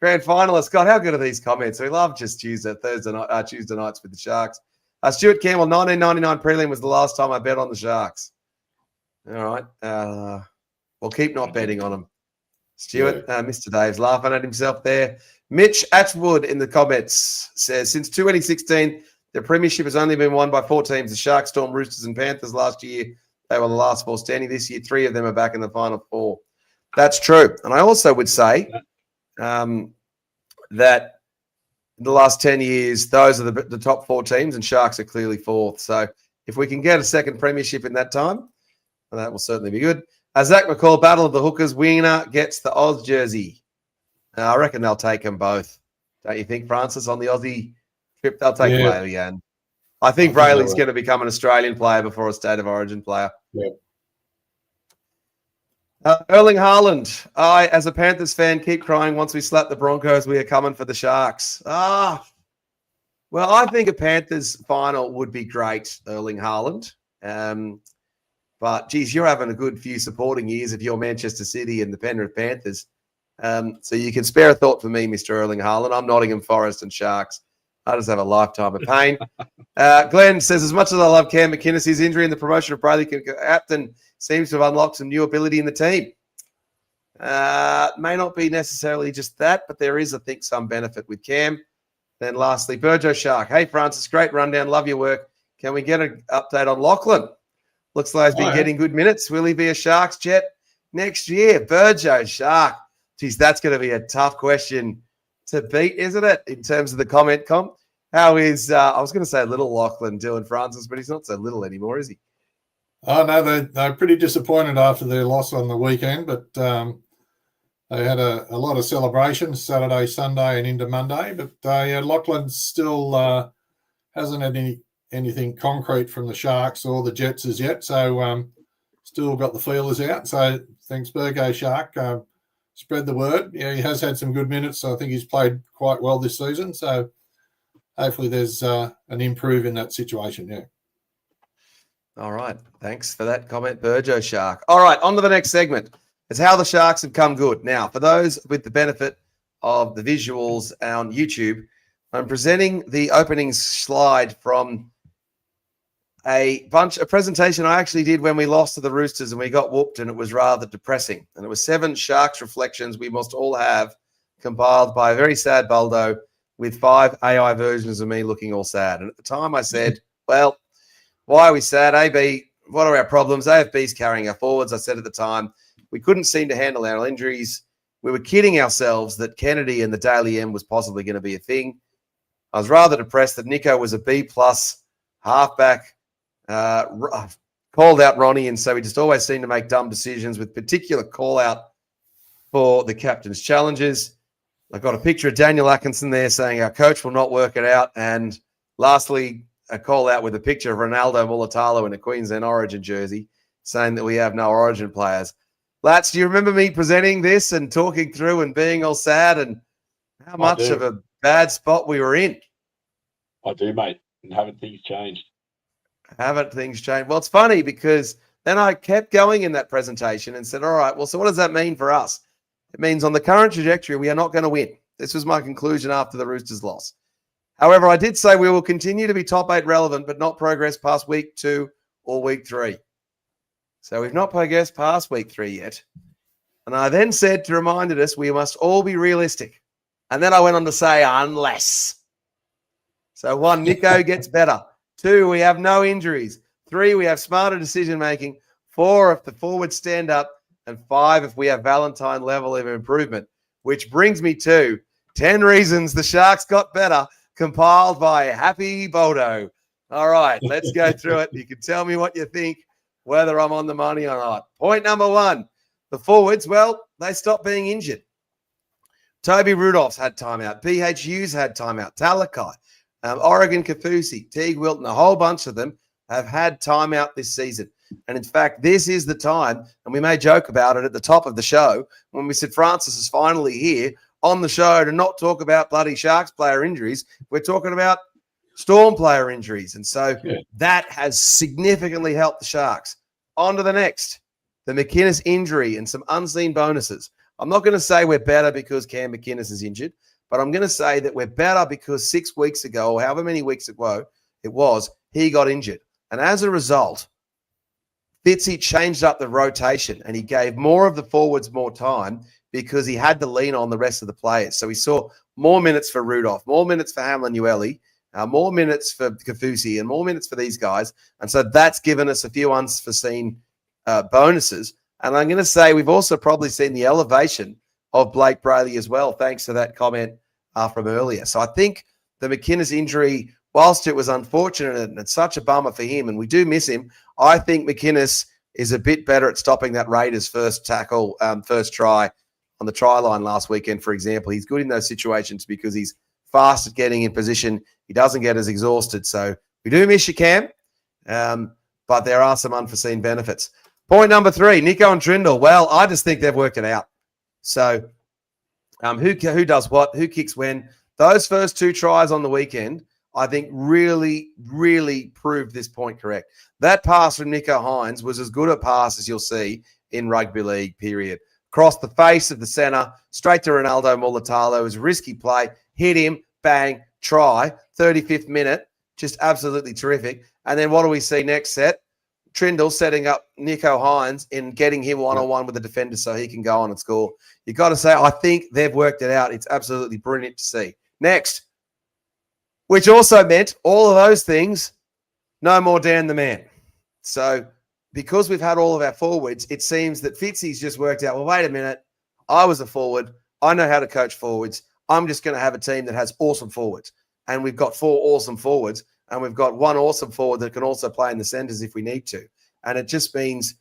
finalist. God, how good are these comments? We love just Tuesday nights with the Sharks. Stuart Campbell, 1999 prelim was the last time I bet on the Sharks. All right. We'll keep not betting on them. Stuart, Mr. Dave's laughing at himself there. Mitch Atwood in the comments says, since 2016, the premiership has only been won by 4 teams, the Sharks, Storm, Roosters and Panthers. Last year, they were the last 4 standing. This year, 3 of them are back in the final 4. That's true. And I also would say that in the last 10 years, those are the top 4 teams, and Sharks are clearly 4th. So if we can get a second premiership in that time, well, that will certainly be good. Zach McCall, Battle of the Hookers, winner gets the Oz jersey. I reckon they'll take them both. Don't you think, Francis, on the Aussie trip? They'll take Brayley. And I think Brayley's going to become an Australian player before a State of Origin player. Yeah. Erling Haaland, I, as a Panthers fan, keep crying once we slap the Broncos, we are coming for the Sharks. Well, I think a Panthers final would be great, Erling Haaland. But, geez, you're having a good few supporting years if you're Manchester City and the Penrith Panthers. So you can spare a thought for me, Mr. Erling Haaland. I'm Nottingham Forest and Sharks. I just have a lifetime of pain. Glenn says, as much as I love Cam McInnes, his injury and the promotion of Bradley Captain seems to have unlocked some new ability in the team. May not be necessarily just that, but there is, I think, some benefit with Cam. Then lastly, Burjo Shark. Hey, Francis, great rundown. Love your work. Can we get an update on Lachlan? Looks like he's been getting good minutes. Will he be a Sharks jet next year? Burjo Shark. Geez, that's going to be a tough question to beat, isn't it, in terms of the comment comp? How is, I was going to say little Lachlan doing, Francis, but he's not so little anymore, is he? Oh, no, they're pretty disappointed after their loss on the weekend, but they had a lot of celebrations Saturday, Sunday, and into Monday. But Lachlan still hasn't had anything concrete from the Sharks or the Jets as yet, so still got the feelers out. So thanks, Burgo Shark. Spread the word. Yeah, he has had some good minutes, so I think he's played quite well this season. So hopefully there's an improve in that situation, yeah. All right. Thanks for that comment, Burjo Shark. All right, on to the next segment. It's how the Sharks have come good. Now, for those with the benefit of the visuals on YouTube, I'm presenting the opening slide from a presentation I actually did when we lost to the Roosters and we got whooped, and it was rather depressing. And it was 7 Sharks reflections we must all have, compiled by a very sad Baldo with 5 AI versions of me looking all sad. And at the time I said, well, why are we sad? AB, what are our problems? AFB's carrying our forwards. I said at the time, we couldn't seem to handle our injuries. We were kidding ourselves that Kennedy and the Daily M was possibly going to be a thing. I was rather depressed that Nico was a B+ halfback. Called out Ronnie, and so he just always seemed to make dumb decisions, with particular call out for the captain's challenges. I got a picture of Daniel Atkinson there saying our coach will not work it out. And lastly, a call out with a picture of Ronaldo Mulatalo in a Queensland Origin jersey saying that we have no Origin players. Lats, do you remember me presenting this and talking through and being all sad and how much of a bad spot we were in? I do, mate. And haven't things changed? Haven't things changed? Well, it's funny because then I kept going in that presentation and said, all right, well, so what does that mean for us? It means on the current trajectory, we are not going to win. This was my conclusion after the Roosters loss. However, I did say we will continue to be top 8 relevant, but not progress past week 2 or week 3. So we've not progressed past week 3 yet. And I then said, to remind us, we must all be realistic. And then I went on to say, unless. So 1, Nico gets better. 2, we have no injuries. 3, we have smarter decision-making. 4, if the forwards stand up. And 5, if we have Valentine level of improvement. Which brings me to 10 reasons the Sharks got better, compiled by Happy Bodo. All right, let's go through it. You can tell me what you think, whether I'm on the money or not. Point number 1, the forwards, well, they stopped being injured. Toby Rudolph's had timeout. BH Hughes had timeout. Talakai. Oregon Kafusi, Teague Wilton, a whole bunch of them have had timeout this season. And in fact, this is the time, and we may joke about it at the top of the show, when we said Francis is finally here on the show to not talk about bloody Sharks player injuries. We're talking about Storm player injuries. And so that has significantly helped the Sharks. On to the next, the McInnes injury and some unseen bonuses. I'm not going to say we're better because Cam McInnes is injured, but I'm going to say that we're better because 6 weeks ago, or however many weeks ago it was, he got injured. And as a result, Fitzy changed up the rotation and he gave more of the forwards more time because he had to lean on the rest of the players. So we saw more minutes for Rudolph, more minutes for Hamlin-Uele, more minutes for Kafusi, and more minutes for these guys. And so that's given us a few unforeseen bonuses. And I'm going to say we've also probably seen the elevation of Blake Brayley as well, thanks to that comment from earlier. So I think the McInnes injury, whilst it was unfortunate and it's such a bummer for him, and we do miss him, I think McInnes is a bit better at stopping that Raiders first tackle, first try on the try line last weekend, for example. He's good in those situations because he's fast at getting in position. He doesn't get as exhausted. So we do miss you, Cam, but there are some unforeseen benefits. Point number 3, Nico and Trindle. Well, I just think they've worked it out. So who does what, who kicks when. Those first 2 tries on the weekend, I think really, really proved this point correct. That pass from Nico Hines was as good a pass as you'll see in rugby league, period. Across the face of the centre, straight to Ronaldo Mulatalo. It was a risky play. Hit him, bang, try. 35th minute, just absolutely terrific. And then what do we see next set? Trindle setting up Nico Hines and getting him one-on-one with the defender so he can go on and score. You've got to say, I think they've worked it out. It's absolutely brilliant to see. Next, which also meant all of those things, no more Dan the man. So because we've had all of our forwards, it seems that Fitzy's just worked out, well, wait a minute, I was a forward. I know how to coach forwards. I'm just going to have a team that has awesome forwards. And we've got 4 awesome forwards, and we've got 1 awesome forward that can also play in the centres if we need to. And it just means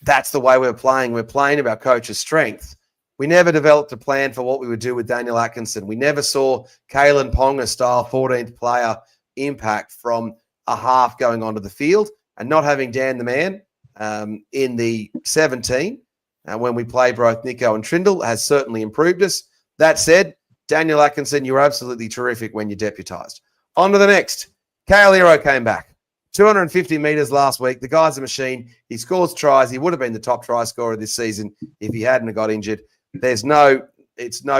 that's the way we're playing. We're playing to our coach's strength. We never developed a plan for what we would do with Daniel Atkinson. We never saw Kalen Ponga style 14th player impact from a half going onto the field, and not having Dan the man in the 17 when we play both Nico and Trindle has certainly improved us. That said, Daniel Atkinson, you were absolutely terrific when you deputised. On to the next. Kale Hero came back. 250 metres last week. The guy's a machine. He scores tries. He would have been the top try scorer this season if he hadn't got injured. It's no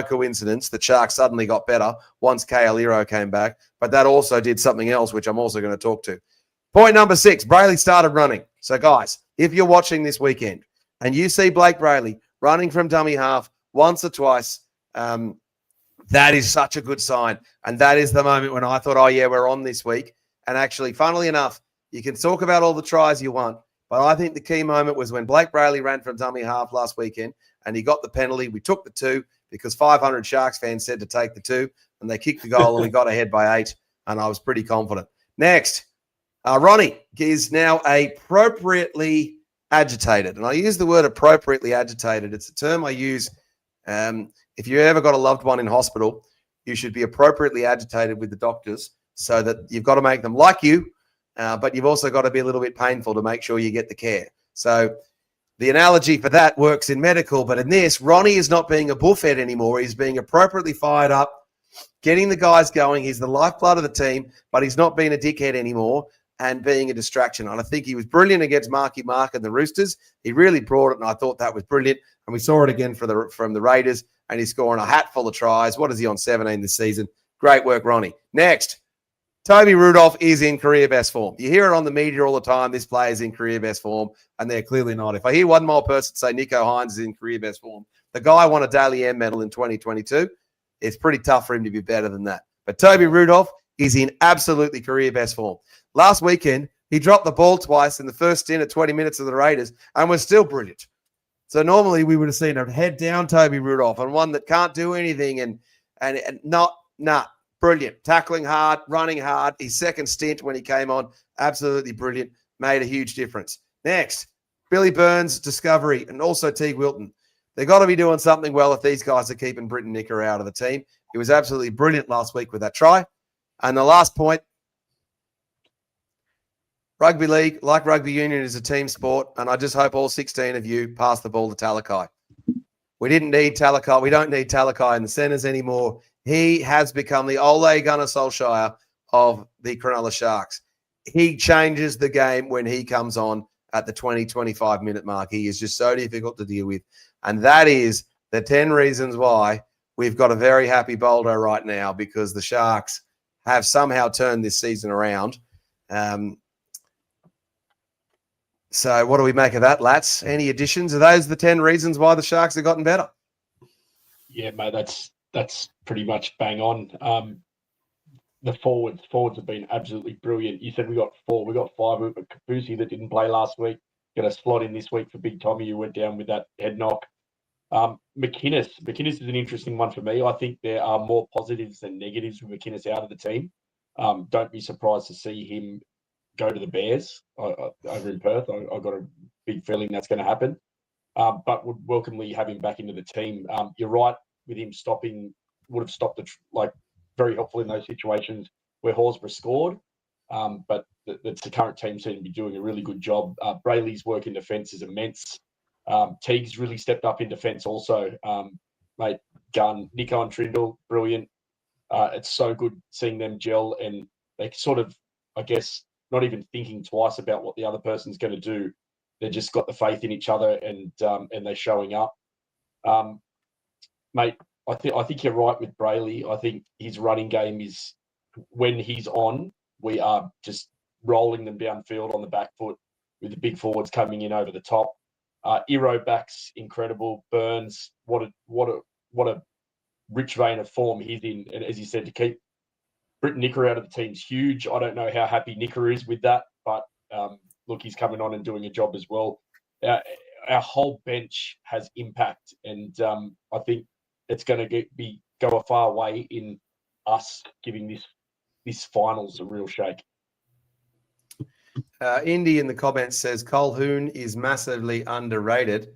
coincidence that Sharks suddenly got better once Kale Hero came back, but that also did something else, which I'm also going to talk to. Point number 6, Brayley started running. So, guys, if you're watching this weekend and you see Blake Brayley running from dummy half once or twice, that is such a good sign. And that is the moment when I thought, oh, yeah, we're on this week. And actually, funnily enough, you can talk about all the tries you want, but I think the key moment was when Blake Brayley ran from dummy half last weekend and he got the penalty. We took the 2 because 500 Sharks fans said to take the 2, and they kicked the goal and we got ahead by 8, and I was pretty confident. Next, Ronnie is now appropriately agitated. And I use the word appropriately agitated. It's a term I use if you ever got a loved one in hospital, you should be appropriately agitated with the doctors so that you've got to make them like you, but you've also got to be a little bit painful to make sure you get the care. So the analogy for that works in medical, but in this, Ronnie is not being a bullhead anymore. He's being appropriately fired up, getting the guys going. He's the lifeblood of the team, but he's not being a dickhead anymore and being a distraction. And I think he was brilliant against Marky Mark and the Roosters. He really brought it, and I thought that was brilliant. And we saw it again from the Raiders, and he's scoring a hat full of tries. What is he on 17 this season? Great work, Ronnie. Next, Toby Rudolph is in career best form. You hear it on the media all the time, this player's in career best form, and they're clearly not. If I hear one more person say Nico Hines is in career best form, the guy won a Daly M medal in 2022. It's pretty tough for him to be better than that. But Toby Rudolph is in absolutely career best form. Last weekend, he dropped the ball twice in the first stint at 20 minutes of the Raiders and was still brilliant. So normally we would have seen a head down Toby Rudolph and one that can't do anything and not brilliant. Tackling hard, running hard. His second stint when he came on, absolutely brilliant. Made a huge difference. Next, Billy Burns' discovery and also Teague Wilton. They've got to be doing something well if these guys are keeping Britton Nicker out of the team. He was absolutely brilliant last week with that try. And the last point, rugby league, like rugby union, is a team sport, and I just hope all 16 of you pass the ball to Talakai. We didn't need Talakai. We don't need Talakai in the centres anymore. He has become the Ole Gunnar Solskjaer of the Cronulla Sharks. He changes the game when he comes on at the 20, 25-minute mark. He is just so difficult to deal with. And that is the 10 reasons why we've got a very happy Boldo right now, because the Sharks have somehow turned this season around. So what do we make of that, Lats? Any additions? Are those the 10 reasons why the Sharks have gotten better? Yeah, mate, that's pretty much bang on. The forwards have been absolutely brilliant. You said we got 4. We got 5. We've got Kapusi that didn't play last week. Going to slot in this week for Big Tommy, who went down with that head knock. McInnes is an interesting one for me. I think there are more positives than negatives with McInnes out of the team. Don't be surprised to see him go to the Bears over in Perth. I've got a big feeling that's going to happen. But would welcomely have him back into the team. You're right with him would have stopped very helpful in those situations where Horsburgh scored. But the current team seem to be doing a really good job. Brayley's work in defence is immense. Teague's really stepped up in defence also. Mate, Gunn, Nico and Trindle, brilliant. It's so good seeing them gel, and they sort of, I guess, not even thinking twice about what the other person's going to do. They just got the faith in each other, and they're showing up. Mate, I think you're right with Brayley. I think his running game is, when he's on, we are just rolling them downfield on the back foot with the big forwards coming in over the top. Iro back's incredible. Burns, what a rich vein of form he's in. And as you said, to keep Britt Nicker out of the team's huge. I don't know how happy Nicker is with that, but look, he's coming on and doing a job as well. Our whole bench has impact, and I think it's going to go a far way in us giving this finals a real shake. Indy in the comments says Colhoun is massively underrated.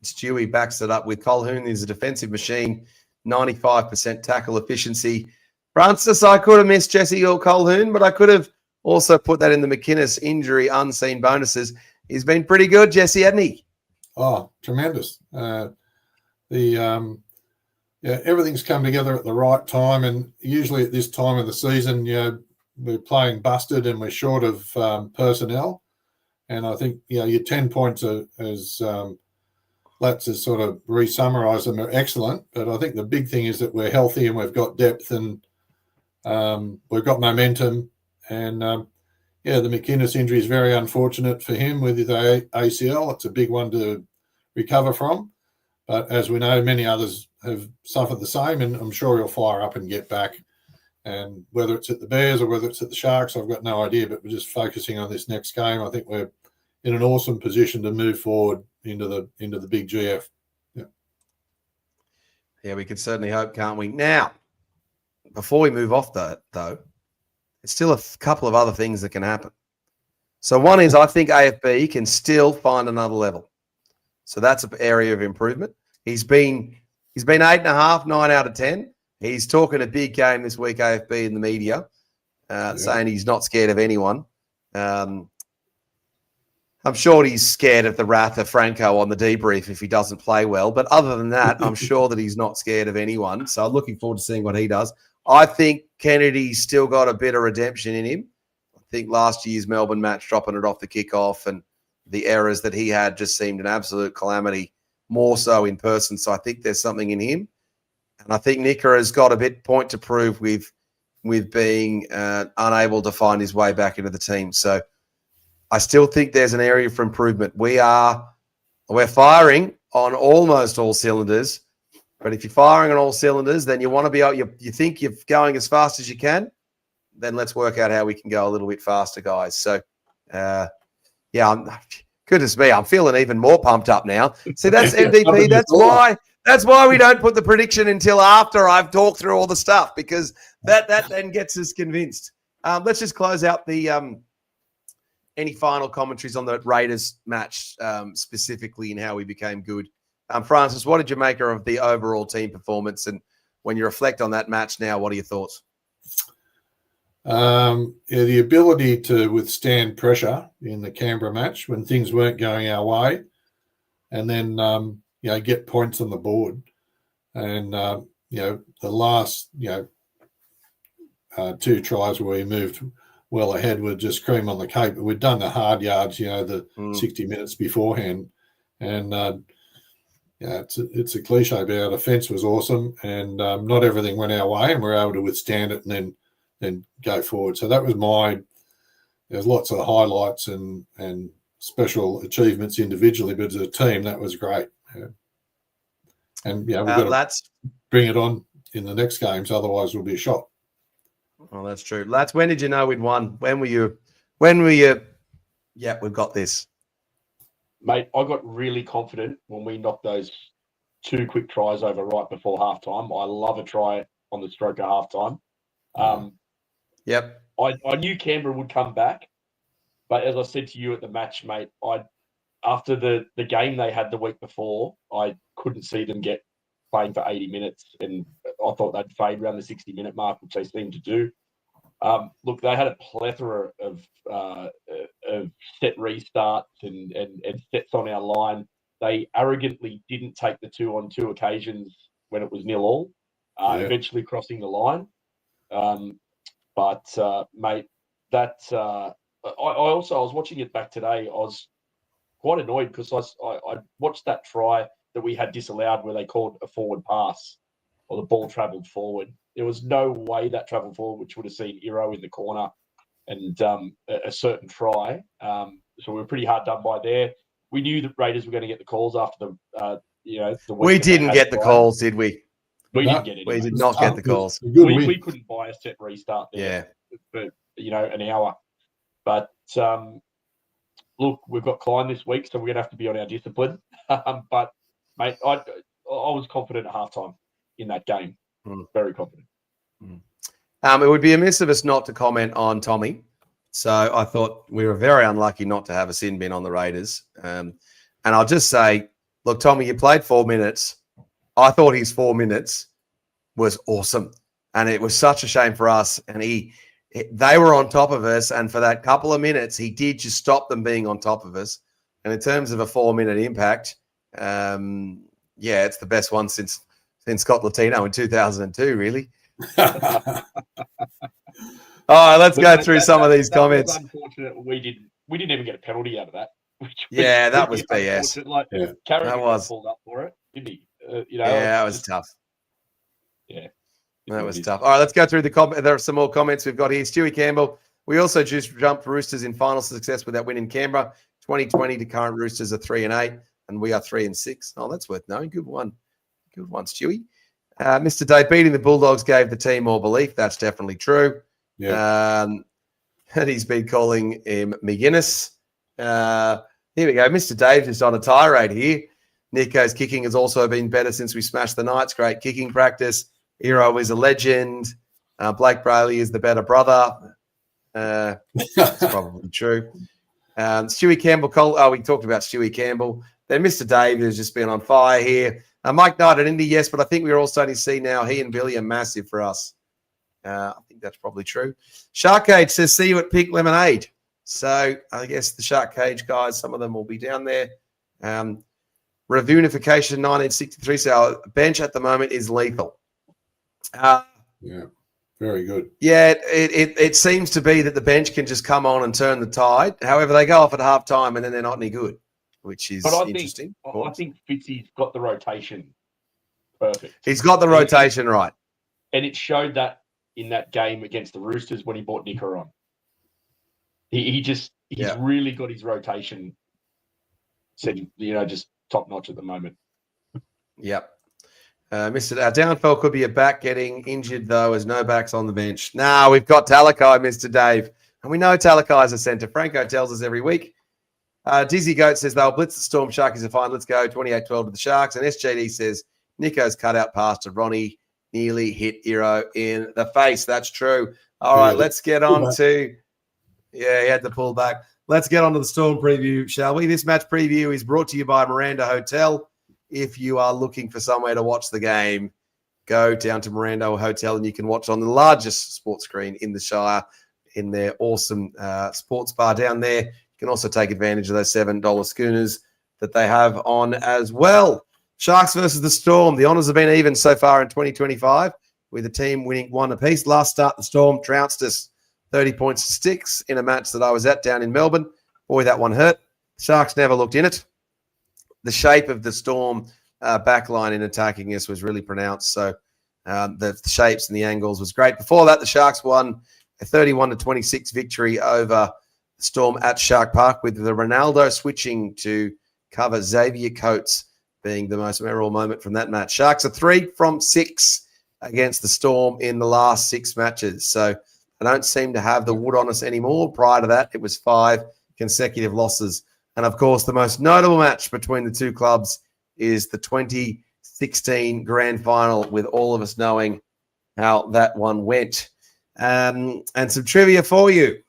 Stewie backs it up with Colhoun is a defensive machine, 95% tackle efficiency. Francis, I could have missed Jesse or Colhoun, but I could have also put that in the McInnes injury unseen bonuses. He's been pretty good, Jesse, hasn't he? Oh, tremendous. Everything's come together at the right time, and usually at this time of the season, we're playing busted and we're short of personnel. And I think, your 10 points as Lats has sort of re-summarised them, are excellent. But I think the big thing is that we're healthy and we've got depth, and we've got momentum. And, the McInnes injury is very unfortunate for him with his ACL. It's a big one to recover from. But as we know, many others have suffered the same, and I'm sure he'll fire up and get back. And whether it's at the Bears or whether it's at the Sharks, I've got no idea, but we're just focusing on this next game. I think we're in an awesome position to move forward into the big GF. Yeah, we can certainly hope, can't we? Now, before we move off that, though, there's still a couple of other things that can happen. So one is, I think AFB can still find another level. So that's an area of improvement. He's been 8.5, 9 out of 10. He's talking a big game this week, AFB, in the media, saying he's not scared of anyone. I'm sure he's scared of the wrath of Franko on the debrief if he doesn't play well. But other than that, I'm sure that he's not scared of anyone. So I'm looking forward to seeing what he does. I think Kennedy's still got a bit of redemption in him. I think last year's Melbourne match, dropping it off the kickoff, and the errors that he had just seemed an absolute calamity, more so in person. So I think there's something in him. And I think Nicker has got a bit point to prove with being unable to find his way back into the team. So I still think there's an area for improvement. We're firing on almost all cylinders, but if you're firing on all cylinders, then you want to be able, you think you're going as fast as you can, then let's work out how we can go a little bit faster, guys. So, goodness me, I'm feeling even more pumped up now. See, that's MVP. That's why we don't put the prediction until after I've talked through all the stuff, because that then gets us convinced. Let's just close out the any final commentaries on the Raiders match, specifically in how we became good. Francis, what did you make of the overall team performance? And when you reflect on that match now, what are your thoughts? The ability to withstand pressure in the Canberra match when things weren't going our way, and then get points on the board. And the last 2 tries where we moved well ahead were just cream on the cake. But we'd done the hard yards, the 60 minutes beforehand, and it's a cliche, but our defence was awesome, and not everything went our way, and we were able to withstand it and then go forward. So that was there's lots of highlights and special achievements individually, but as a team, that was great. Yeah. And we've got to bring it on in the next games, otherwise we'll be shot. Well, that's true. Lats, when did you know we'd won? When were you, we've got this. Mate, I got really confident when we knocked those 2 quick tries over right before halftime. I love a try on the stroke of halftime. I knew Canberra would come back, but as I said to you at the match, mate, after the game they had the week before, I couldn't see them playing for 80 minutes, and I thought they'd fade around the 60-minute mark, which they seemed to do. Look, they had a plethora of set restarts and sets on our line. They arrogantly didn't take the 2-on-2 occasions when it was 0-0, eventually crossing the line. But mate, that I was watching it back today. I was quite annoyed because I watched that try that we had disallowed where they called a forward pass or the ball travelled forward. There was no way that travelled forward, which would have seen Iro in the corner and a certain try. So we were pretty hard done by there. We knew that Raiders were going to get the calls after the the We didn't get the calls, did we? We No, didn't get any. We did not get the calls. We couldn't buy a set restart there for an hour. But look, we've got Klein this week, so we're going to have to be on our discipline. But mate, I was confident at halftime in that game. Very confident. It would be amiss of us not to comment on Tommy. So I thought we were very unlucky not to have a sin bin on the Raiders. And I'll just say, look, Tommy, you played 4 minutes. I thought his 4 minutes was awesome. And it was such a shame for us. And they were on top of us. And for that couple of minutes, he did just stop them being on top of us. And in terms of a 4-minute impact, it's the best one since Scott Latino in 2002, really. All right, let's go through some of these comments. Unfortunate, we didn't even get a penalty out of that. That was BS. Carrigan that was pulled up for it, didn't he? That was tough. Yeah, that was tough. All right, let's go through the comment. There are some more comments we've got here. Stewie Campbell. We also just jumped Roosters in final success with that win in Canberra. 2020 to current Roosters are 3-8, and we are 3-6. Oh, that's worth knowing. Good one, Stewie. Mr. Dave, beating the Bulldogs gave the team more belief. That's definitely true. Yeah. And he's been calling him McGuinness. Here we go. Mr. Dave is on a tirade here. Nico's kicking has also been better since we smashed the Knights. Great kicking practice. Hero is a legend. Blake Brayley is the better brother. That's probably true. Stewie Campbell. We talked about Stewie Campbell. Then Mr. Dave has just been on fire here. Mike Knight at Indy, yes, but I think we're all starting to see now he and Billy are massive for us. I think that's probably true. Shark Cage says, see you at Pink Lemonade. So I guess the Shark Cage guys, some of them will be down there. Reviewnification 1963. So our bench at the moment is lethal. Very good. Yeah, it seems to be that the bench can just come on and turn the tide. However, they go off at halftime and then they're not any good, which is interesting. I think Fitzy's got the rotation perfect. He's got the rotation right. And it showed that in that game against the Roosters when he brought Nicker on. He's really got his rotation set, just top notch at the moment. Yep. Our downfall could be a back getting injured, though, as no backs on the bench. Now we've got Talakai, Mr. Dave. And we know Talakai is a centre. Franko tells us every week. Dizzy Goat says they'll blitz the Storm. Sharkies are fine. Let's go 28-12 to the Sharks. And SJD says Nico's cut out pass to Ronnie nearly hit Hero in the face. That's true. All right, let's get on to... Yeah, he had to pull back. Let's get on to the Storm preview, shall we? This match preview is brought to you by Miranda Hotel. If you are looking for somewhere to watch the game, go down to Miranda Hotel and you can watch on the largest sports screen in the Shire in their awesome sports bar down there. You can also take advantage of those $7 schooners that they have on as well. Sharks versus the Storm. The honours have been even so far in 2025 with the team winning one apiece. Last start, the Storm trounced us 30 points to 6 in a match that I was at down in Melbourne. Boy, that one hurt. Sharks never looked in it. The shape of the Storm backline in attacking us was really pronounced. So the shapes and the angles was great. Before that, the Sharks won a 31-26 victory over the Storm at Shark Park with the Ronaldo switching to cover Xavier Coates being the most memorable moment from that match. Sharks are 3 from 6 against the Storm in the last 6 matches. So they don't seem to have the wood on us anymore. Prior to that, it was 5 consecutive losses. And, of course, the most notable match between the two clubs is the 2016 grand final, with all of us knowing how that one went. And some trivia for you.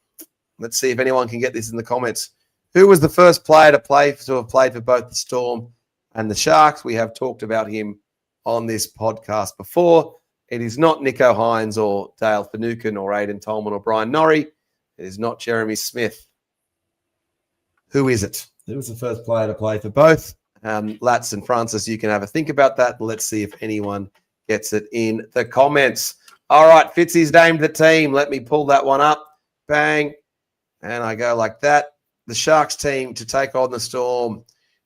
Let's see if anyone can get this in the comments. Who was the first player to have played for both the Storm and the Sharks? We have talked about him on this podcast before. It is not Nicho Hynes or Dale Finucane or Aidan Tolman or Brian Norrie. It is not Jeremy Smith. Who is it? Who was the first player to play for both? Lats and Francis, you can have a think about that. Let's see if anyone gets it in the comments. All right, Fitzy's named the team. Let me pull that one up. Bang. And I go like that. The Sharks team to take on the Storm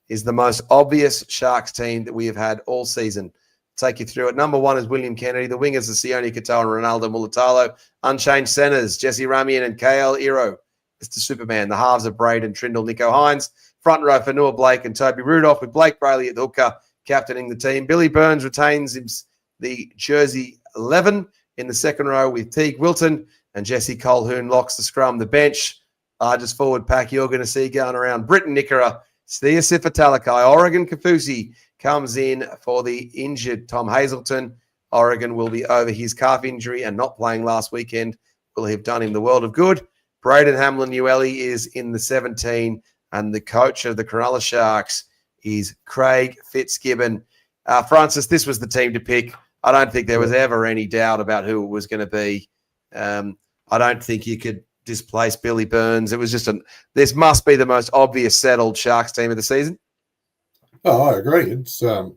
is the most obvious Sharks team that we have had all season. Take you through it. Number 1 is William Kennedy. The wingers are Sione Katoa and Ronaldo Mulatalo. Unchanged centers, Jesse Ramian and KL Iro. Mr. Superman. The halves are Braden Trindle, Nico Hines. Front row for Noah Blake and Toby Rudolph with Blake Brayley at the hooker, captaining the team. Billy Burns retains the jersey 11 in the second row with Teague Wilton, and Jesse Colhoun locks the scrum. The bench, largest forward pack you're going to see going around. Britton Nickera, Stia Sifatalakai, Oregon Kafusi comes in for the injured Tom Hazelton. Oregon will be over his calf injury and not playing last weekend. Will have done him the world of good. Braden Hamlin-Ueli is in the 17, and the coach of the Cronulla Sharks is Craig Fitzgibbon. Francis, this was the team to pick. I don't think there was ever any doubt about who it was going to be. I don't think you could displace Billy Burns. It was just this must be the most obvious settled Sharks team of the season. Oh, I agree. It's they've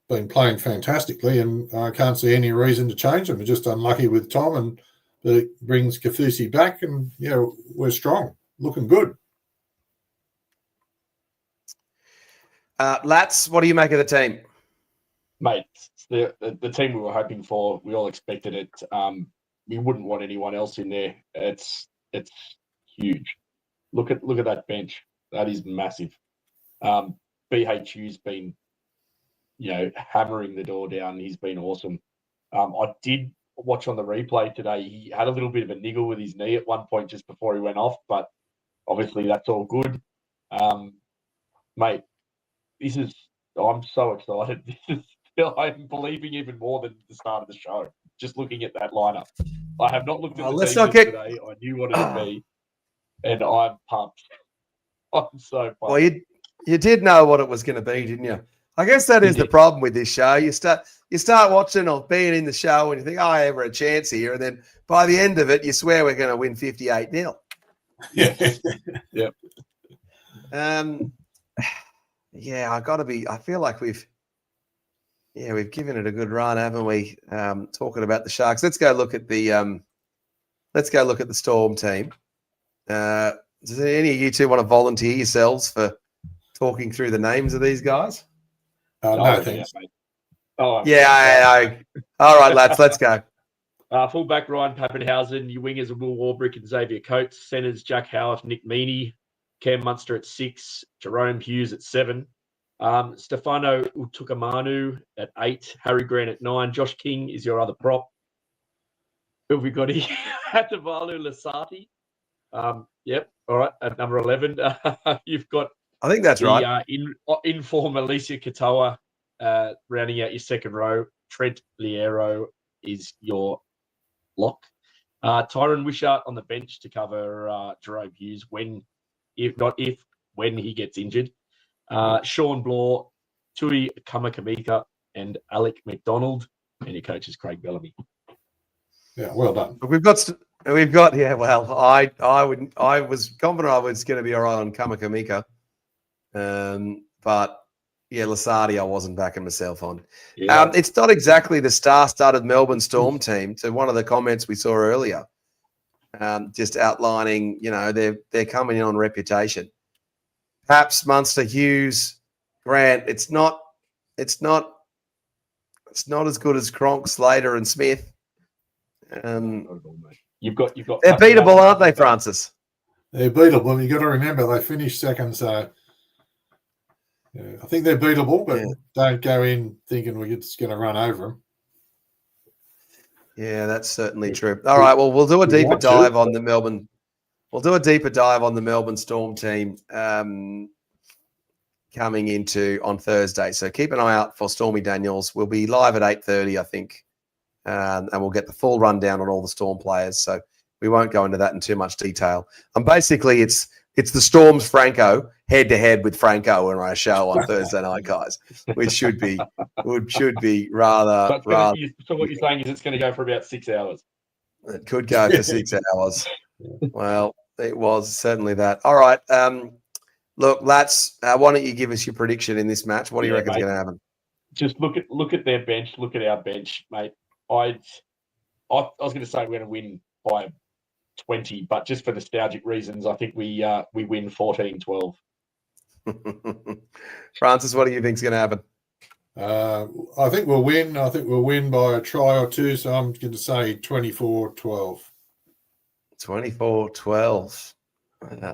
been playing fantastically, and I can't see any reason to change them. We're just unlucky with Tom, and it brings Kafusi back, and we're strong, looking good. Lats, what do you make of the team? Mate, it's the team we were hoping for. We all expected it. We wouldn't want anyone else in there. It's huge. Look at that bench. That is massive. BHU's been, hammering the door down. He's been awesome. I did watch on the replay today. He had a little bit of a niggle with his knee at one point just before he went off, but obviously that's all good. Mate, I'm so excited. I'm believing even more than the start of the show. Just looking at that lineup, I have not looked at the team today. I knew what it would be, and I'm pumped. I'm so pumped. Well, you did know what it was going to be, didn't you? I guess that is the problem with this show. You start watching or being in the show, and you think, I have a chance here, and then by the end of it, you swear we're going to win 58-0. Yeah. Yep. Yeah, I feel like we've given it a good run, haven't we? Talking about the Sharks. Let's go look at the Storm team. Does any of you two want to volunteer yourselves for talking through the names of these guys? No, thanks. All right, lads, let's go. Fullback Ryan Pappenhausen, your wingers are Will Warbrick and Xavier Coates, centers Jack Howarth, Nick Meaney, Cam Munster at 6, Jerome Hughes at 7, Stefano Utukamanu at 8, Harry Grant at 9, Josh King is your other prop. Who have we got here? Atavalu Lasati. Yep, all right, at number 11. You've got I think that's right. Inform Alicia Katoa rounding out your second row. Trent Liero is your lock. Tyron Wishart on the bench to cover Jerome Hughes when he gets injured. Sean Blaw, Tui Kamakamika, and Alec McDonald, and your coach is Craig Bellamy. Yeah, well done. We've got. Yeah. Well, I was confident I was going to be all right on Kamakamika, but yeah, Lasardi I wasn't backing myself on. Yeah. It's not exactly the star-studded Melbourne Storm team. To one of the comments we saw earlier, just outlining, they're coming in on reputation. Perhaps Munster, Hughes, Grant. It's not as good as Cronk, Slater, and Smith. You've got. They're beatable, aren't they, Francis? They're beatable. You've got to remember they finished second, so I think they're beatable, but don't go in thinking we're just going to run over them. Yeah, that's certainly true. All right, well, we'll do a deeper dive on the Melbourne. We'll do a deeper dive on the Melbourne Storm team coming into on Thursday. So keep an eye out for Stormy Daniels. We'll be live at 8:30, I think, and we'll get the full rundown on all the Storm players. So we won't go into that in too much detail. And basically, it's the Storm's Franko head-to-head with Franko on our show on Thursday night, guys, which should be rather. So what you're saying is it's going to go for about 6 hours. It could go for 6 hours. Well, it was certainly that. All right. Look, Lats, why don't you give us your prediction in this match? What do you reckon is going to happen? Just look at their bench. Look at our bench, mate. I was going to say we're going to win by 20, but just for nostalgic reasons, I think we win 14-12. Francis, what do you think is going to happen? I think we'll win. I think we'll win by a try or two. So I'm going to say 24-12. 24-12.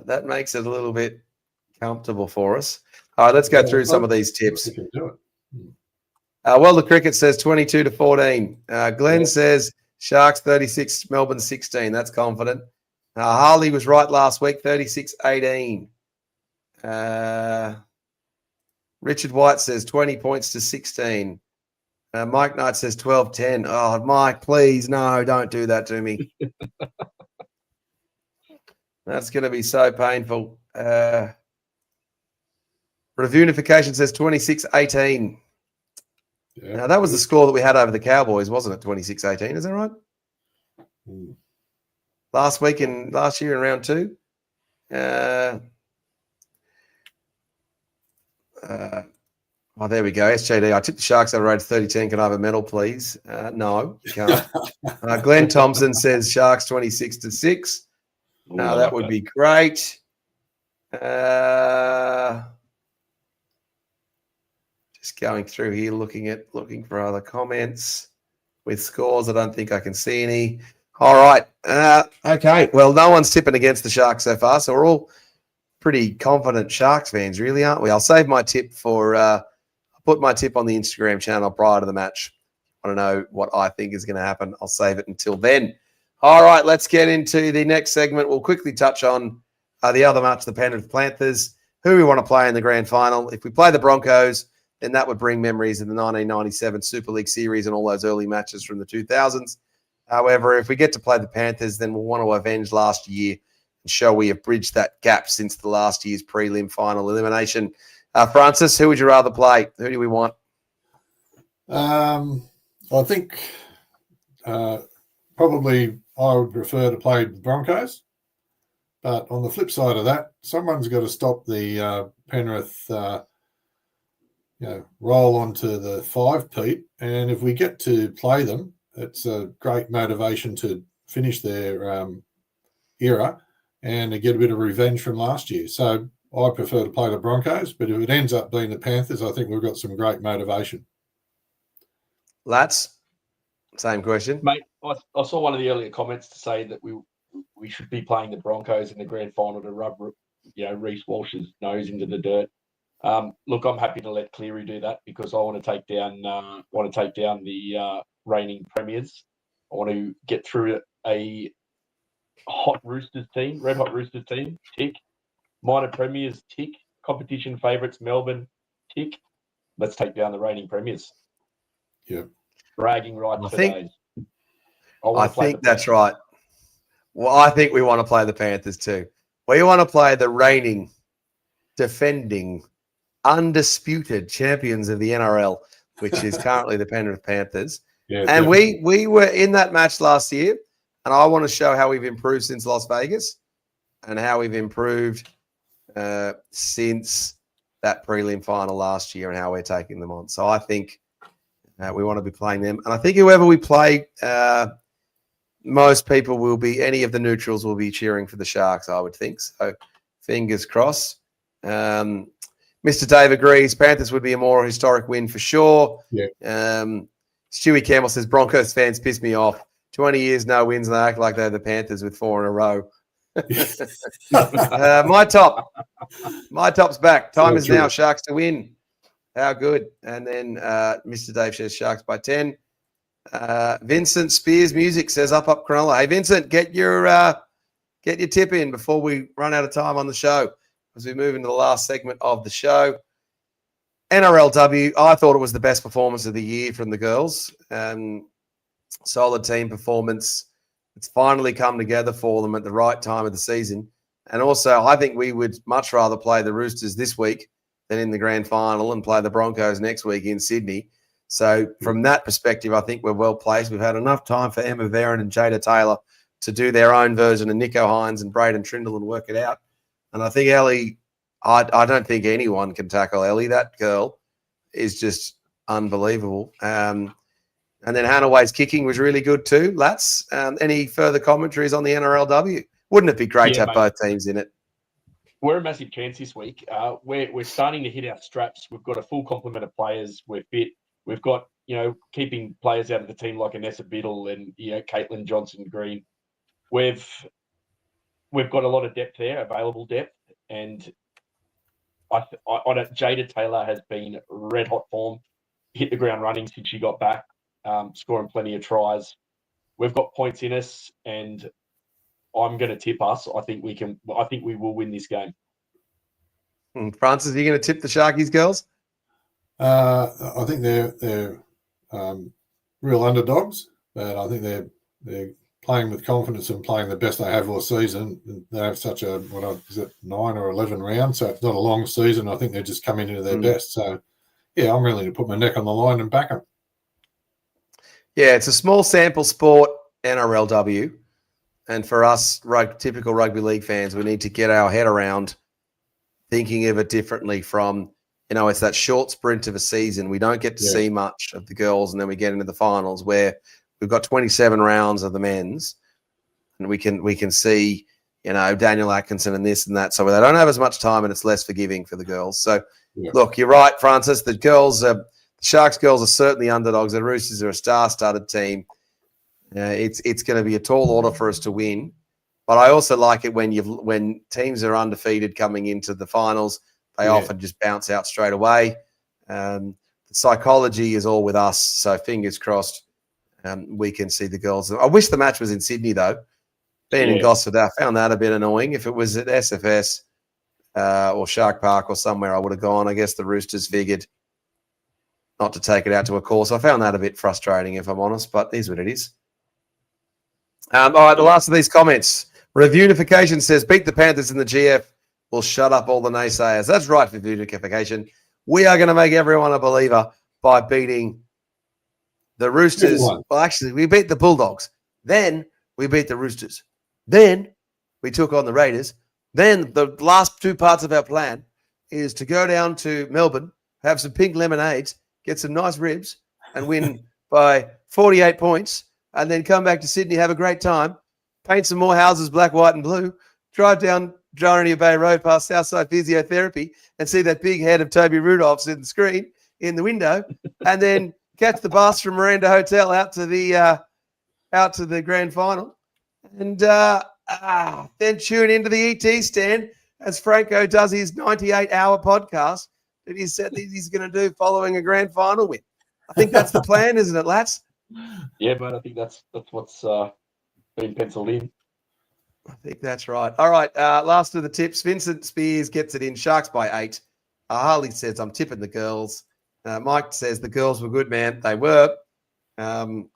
That makes it a little bit comfortable for us. All right, let's go through some of these tips. We can do it. Well, the cricket says 22-14. Glenn says Sharks 36, Melbourne 16. That's confident. Harley was right last week, 36-18. Richard White says 20 points to 16. Mike Knight says 12-10. Oh, Mike, please, no, don't do that to me. That's going to be so painful. Reviewnification says 26-18. Yeah. Now, that was the score that we had over the Cowboys, wasn't it? 26-18, is that right? Last year in round 2. Oh, there we go. SJD, I tipped the Sharks over rated 30-10. Can I have a medal, please? No, you can't. Glenn Thompson says Sharks 26-6. No, that would be great. Just going through here, looking for other comments with scores. I don't think I can see any. All right. Okay. Well, no one's tipping against the Sharks so far, so we're all pretty confident Sharks fans, really, aren't we? I'll save my tip for. I'll put my tip on the Instagram channel prior to the match. I don't know what I think is going to happen. I'll save it until then. All right, let's get into the next segment. We'll quickly touch on the other match, the Penrith Panthers, who we want to play in the grand final. If we play the Broncos, then that would bring memories of the 1997 Super League series and all those early matches from the 2000s. However, if we get to play the Panthers, then we'll want to avenge last year and show we have bridged that gap since the last year's prelim final elimination. Francis, who would you rather play? Who do we want? I think probably I would prefer to play the Broncos. But on the flip side of that, someone's got to stop the Penrith roll onto the 5-peat. And if we get to play them, it's a great motivation to finish their era and to get a bit of revenge from last year. So I prefer to play the Broncos, but if it ends up being the Panthers, I think we've got some great motivation. Lats, same question. Mate, I saw one of the earlier comments to say that we should be playing the Broncos in the grand final to rub Reece Walsh's nose into the dirt. Look, I'm happy to let Cleary do that because I want to take down the reigning premiers. I want to get through a hot Roosters team, red hot Roosters team. Tick. Minor premiers. Tick. Competition favourites. Melbourne. Tick. Let's take down the reigning premiers. Yeah. Bragging rights for days. I think that's right. Well, I think we want to play the Panthers too. We want to play the reigning, defending, undisputed champions of the NRL, which is currently the Penrith Panthers. Yeah, and we were in that match last year, and I want to show how we've improved since Las Vegas and how we've improved since that prelim final last year and how we're taking them on. So I think we want to be playing them. And I think whoever we play, most people will be, any of the neutrals will be cheering for the Sharks, I would think. So fingers crossed. Mr. Dave agrees. Panthers would be a more historic win for sure. Yeah. Stewie Campbell says, Broncos fans piss me off. 20 years, no wins, and they act like they're the Panthers with 4 in a row. My top's back. Time is now. Sharks to win. How good. And then Mr. Dave says Sharks by 10. Vincent Spears Music says up Cronulla. Hey, Vincent, get your tip in before we run out of time on the show as we move into the last segment of the show. NRLW, I thought it was the best performance of the year from the girls. Solid team performance. It's finally come together for them at the right time of the season. And also, I think we would much rather play the Roosters this week than in the grand final and play the Broncos next week in Sydney. So from that perspective, I think we're well placed. We've had enough time for Emma Veron and Jada Taylor to do their own version of Nico Hines and Braden Trindle and work it out. And I think Ellie, I don't think anyone can tackle Ellie. That girl is just unbelievable. And then Hanaway's kicking was really good too. Lats, any further commentaries on the NRLW? Wouldn't it be great to have both teams in it? We're a massive chance this week. We're starting to hit our straps. We've got a full complement of players. We're fit. We've got, keeping players out of the team like Anessa Biddle and, Caitlin Johnson-Green. We've got a lot of depth there, available depth. And Jada Taylor has been red hot form, hit the ground running since she got back, scoring plenty of tries. We've got points in us, and I'm going to tip us. I think we will win this game. Francis, are you going to tip the Sharkies girls? I think they're real underdogs, but I think they're playing with confidence and playing the best they have all season. They have such a 9 or 11 rounds, so it's not a long season. I think they're just coming into their best. So, yeah, I'm willing to put my neck on the line and back them. Yeah, it's a small sample sport, NRLW. And for us, typical rugby league fans, we need to get our head around thinking of it differently from, it's that short sprint of a season. We don't get to see much of the girls, and then we get into the finals where we've got 27 rounds of the men's, and we can see, Daniel Atkinson and this and that. So they don't have as much time, and it's less forgiving for the girls. So, Look, you're right, Francis. The Sharks girls are certainly underdogs. The Roosters are a star-studded team. It's going to be a tall order for us to win, but I also like it when teams are undefeated coming into the finals. They often just bounce out straight away. The psychology is all with us, so fingers crossed we can see the girls. I wish the match was in Sydney though. Being in Gosford, I found that a bit annoying. If it was at SFS or Shark Park or somewhere, I would have gone. I guess the Roosters figured not to take it out to a course. I found that a bit frustrating, if I'm honest, but it is what it is. All right, the last of these comments. Reviewnification says, beat the Panthers in the GF. We'll shut up all the naysayers. That's right, for Reviewnification. We are going to make everyone a believer by beating the Roosters. Well, actually, we beat the Bulldogs. Then we beat the Roosters. Then we took on the Raiders. Then the last two parts of our plan is to go down to Melbourne, have some pink lemonades, get some nice ribs, and win by 48 points. And then come back to Sydney, have a great time, paint some more houses black, white, and blue, drive down Jarrania Bay Road past Southside Physiotherapy and see that big head of Toby Rudolph's in the screen in the window, and then catch the bus from Miranda Hotel out to the grand final, and then tune into the ET stand as Franko does his 98-hour podcast that he said that he's going to do following a grand final win. I think that's the plan, isn't it, Lats? Yeah, but I think that's what's been penciled in. I think that's right. All right, last of the tips. Vincent Spears gets it in. Sharks by 8. Harley says, I'm tipping the girls. Mike says the girls were good, man. They were. Also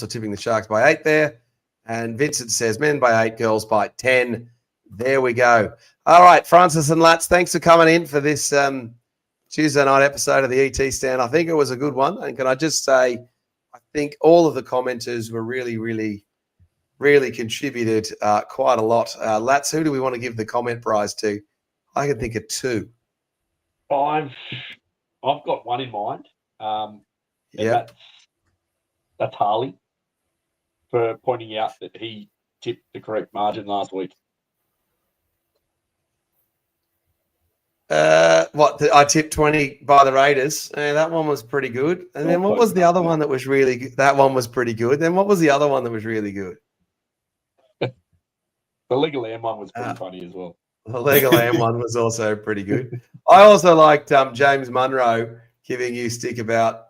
tipping the Sharks by 8 there. And Vincent says men by 8, girls by 10. There we go. All right, Francis and Lats, thanks for coming in for this Tuesday night episode of the ET Stand. I think it was a good one. And can I just say, I think all of the commenters were really, really, really contributed quite a lot. Lats, who do we want to give the comment prize to? I can think of 2. I've got one in mind. Yeah. That's Harley for pointing out that he tipped the correct margin last week. I tipped 20 by the Raiders. That one was pretty good. And then what was the other one that was really good? That one was pretty good. Then what was the other one that was really good? The Legal Lamb one was pretty funny as well. The Legal Lamb one was also pretty good. I also liked James Munro giving you stick about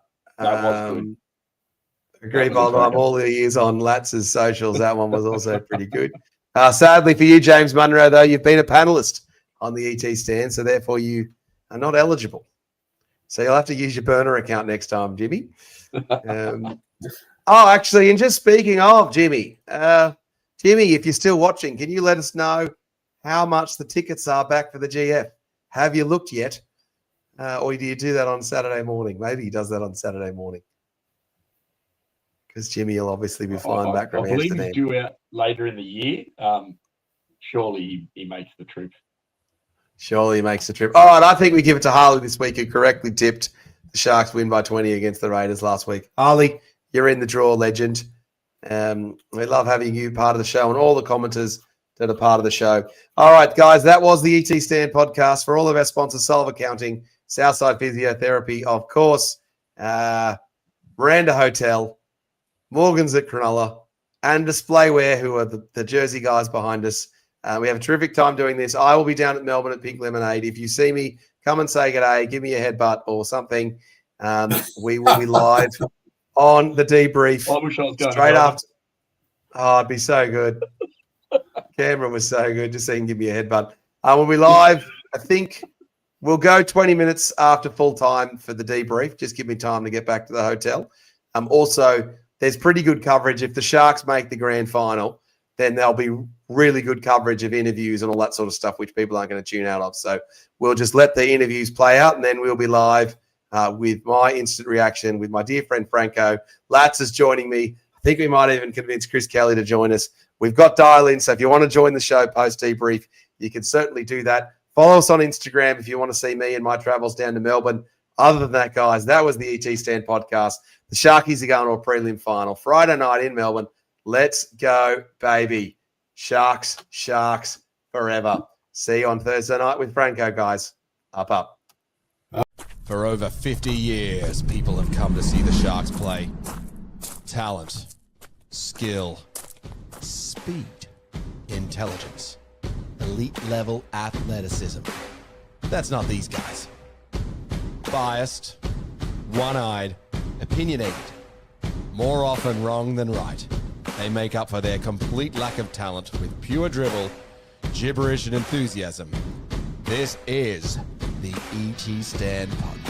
agree by all the years on Lats's socials. That one was also pretty good. Sadly for you, James Munro, though, you've been a panelist on the ET stand, so therefore you are not eligible. So you'll have to use your burner account next time, Jimmy. Actually, and just speaking of Jimmy, if you're still watching, can you let us know how much the tickets are back for the GF? Have you looked yet? Or do you do that on Saturday morning? Maybe he does that on Saturday morning. Because Jimmy will obviously be flying back from Amsterdam. I believe he's due out later in the year. Surely he makes the trip. Surely he makes the trip. All right, I think we give it to Harley this week, who correctly tipped the Sharks win by 20 against the Raiders last week. Harley, you're in the draw, legend. We love having you part of the show and all the commenters that are part of the show. All right, guys, that was the ET Stand podcast. For all of our sponsors, Solve Accounting, Southside Physiotherapy, of course, Miranda Hotel, Morgan's at Cronulla, and Displayware, who are the Jersey guys behind us. We have a terrific time doing this. I will be down at Melbourne at Pink Lemonade. If you see me, come and say g'day, give me a headbutt or something. We will be live on the debrief. I wish I was going straight after. Oh, it'd be so good. Cameron was so good. Just so he can give me a headbutt. We'll be live. I think we'll go 20 minutes after full time for the debrief. Just give me time to get back to the hotel. Also, there's pretty good coverage. If the Sharks make the grand final, then there'll be really good coverage of interviews and all that sort of stuff, which people aren't going to tune out of. So we'll just let the interviews play out, and then we'll be live with my instant reaction with my dear friend Franko. Lats is joining me. I think we might even convince Chris Kelly to join us. We've got dial-in, so if you want to join the show post-debrief, you can certainly do that. Follow us on Instagram if you want to see me and my travels down to Melbourne. Other than that, guys, that was the ET Stand podcast. The Sharkies are going to a prelim final Friday night in Melbourne. Let's go, baby. Sharks forever. See you on Thursday night with Franko, guys. Up. For over 50 years, people have come to see the Sharks play. Talent, skill, speed, intelligence, elite-level athleticism. That's not these guys. Biased, one-eyed, opinionated, more often wrong than right. They make up for their complete lack of talent with pure dribble, gibberish, and enthusiasm. This is the ET Stand Podcast.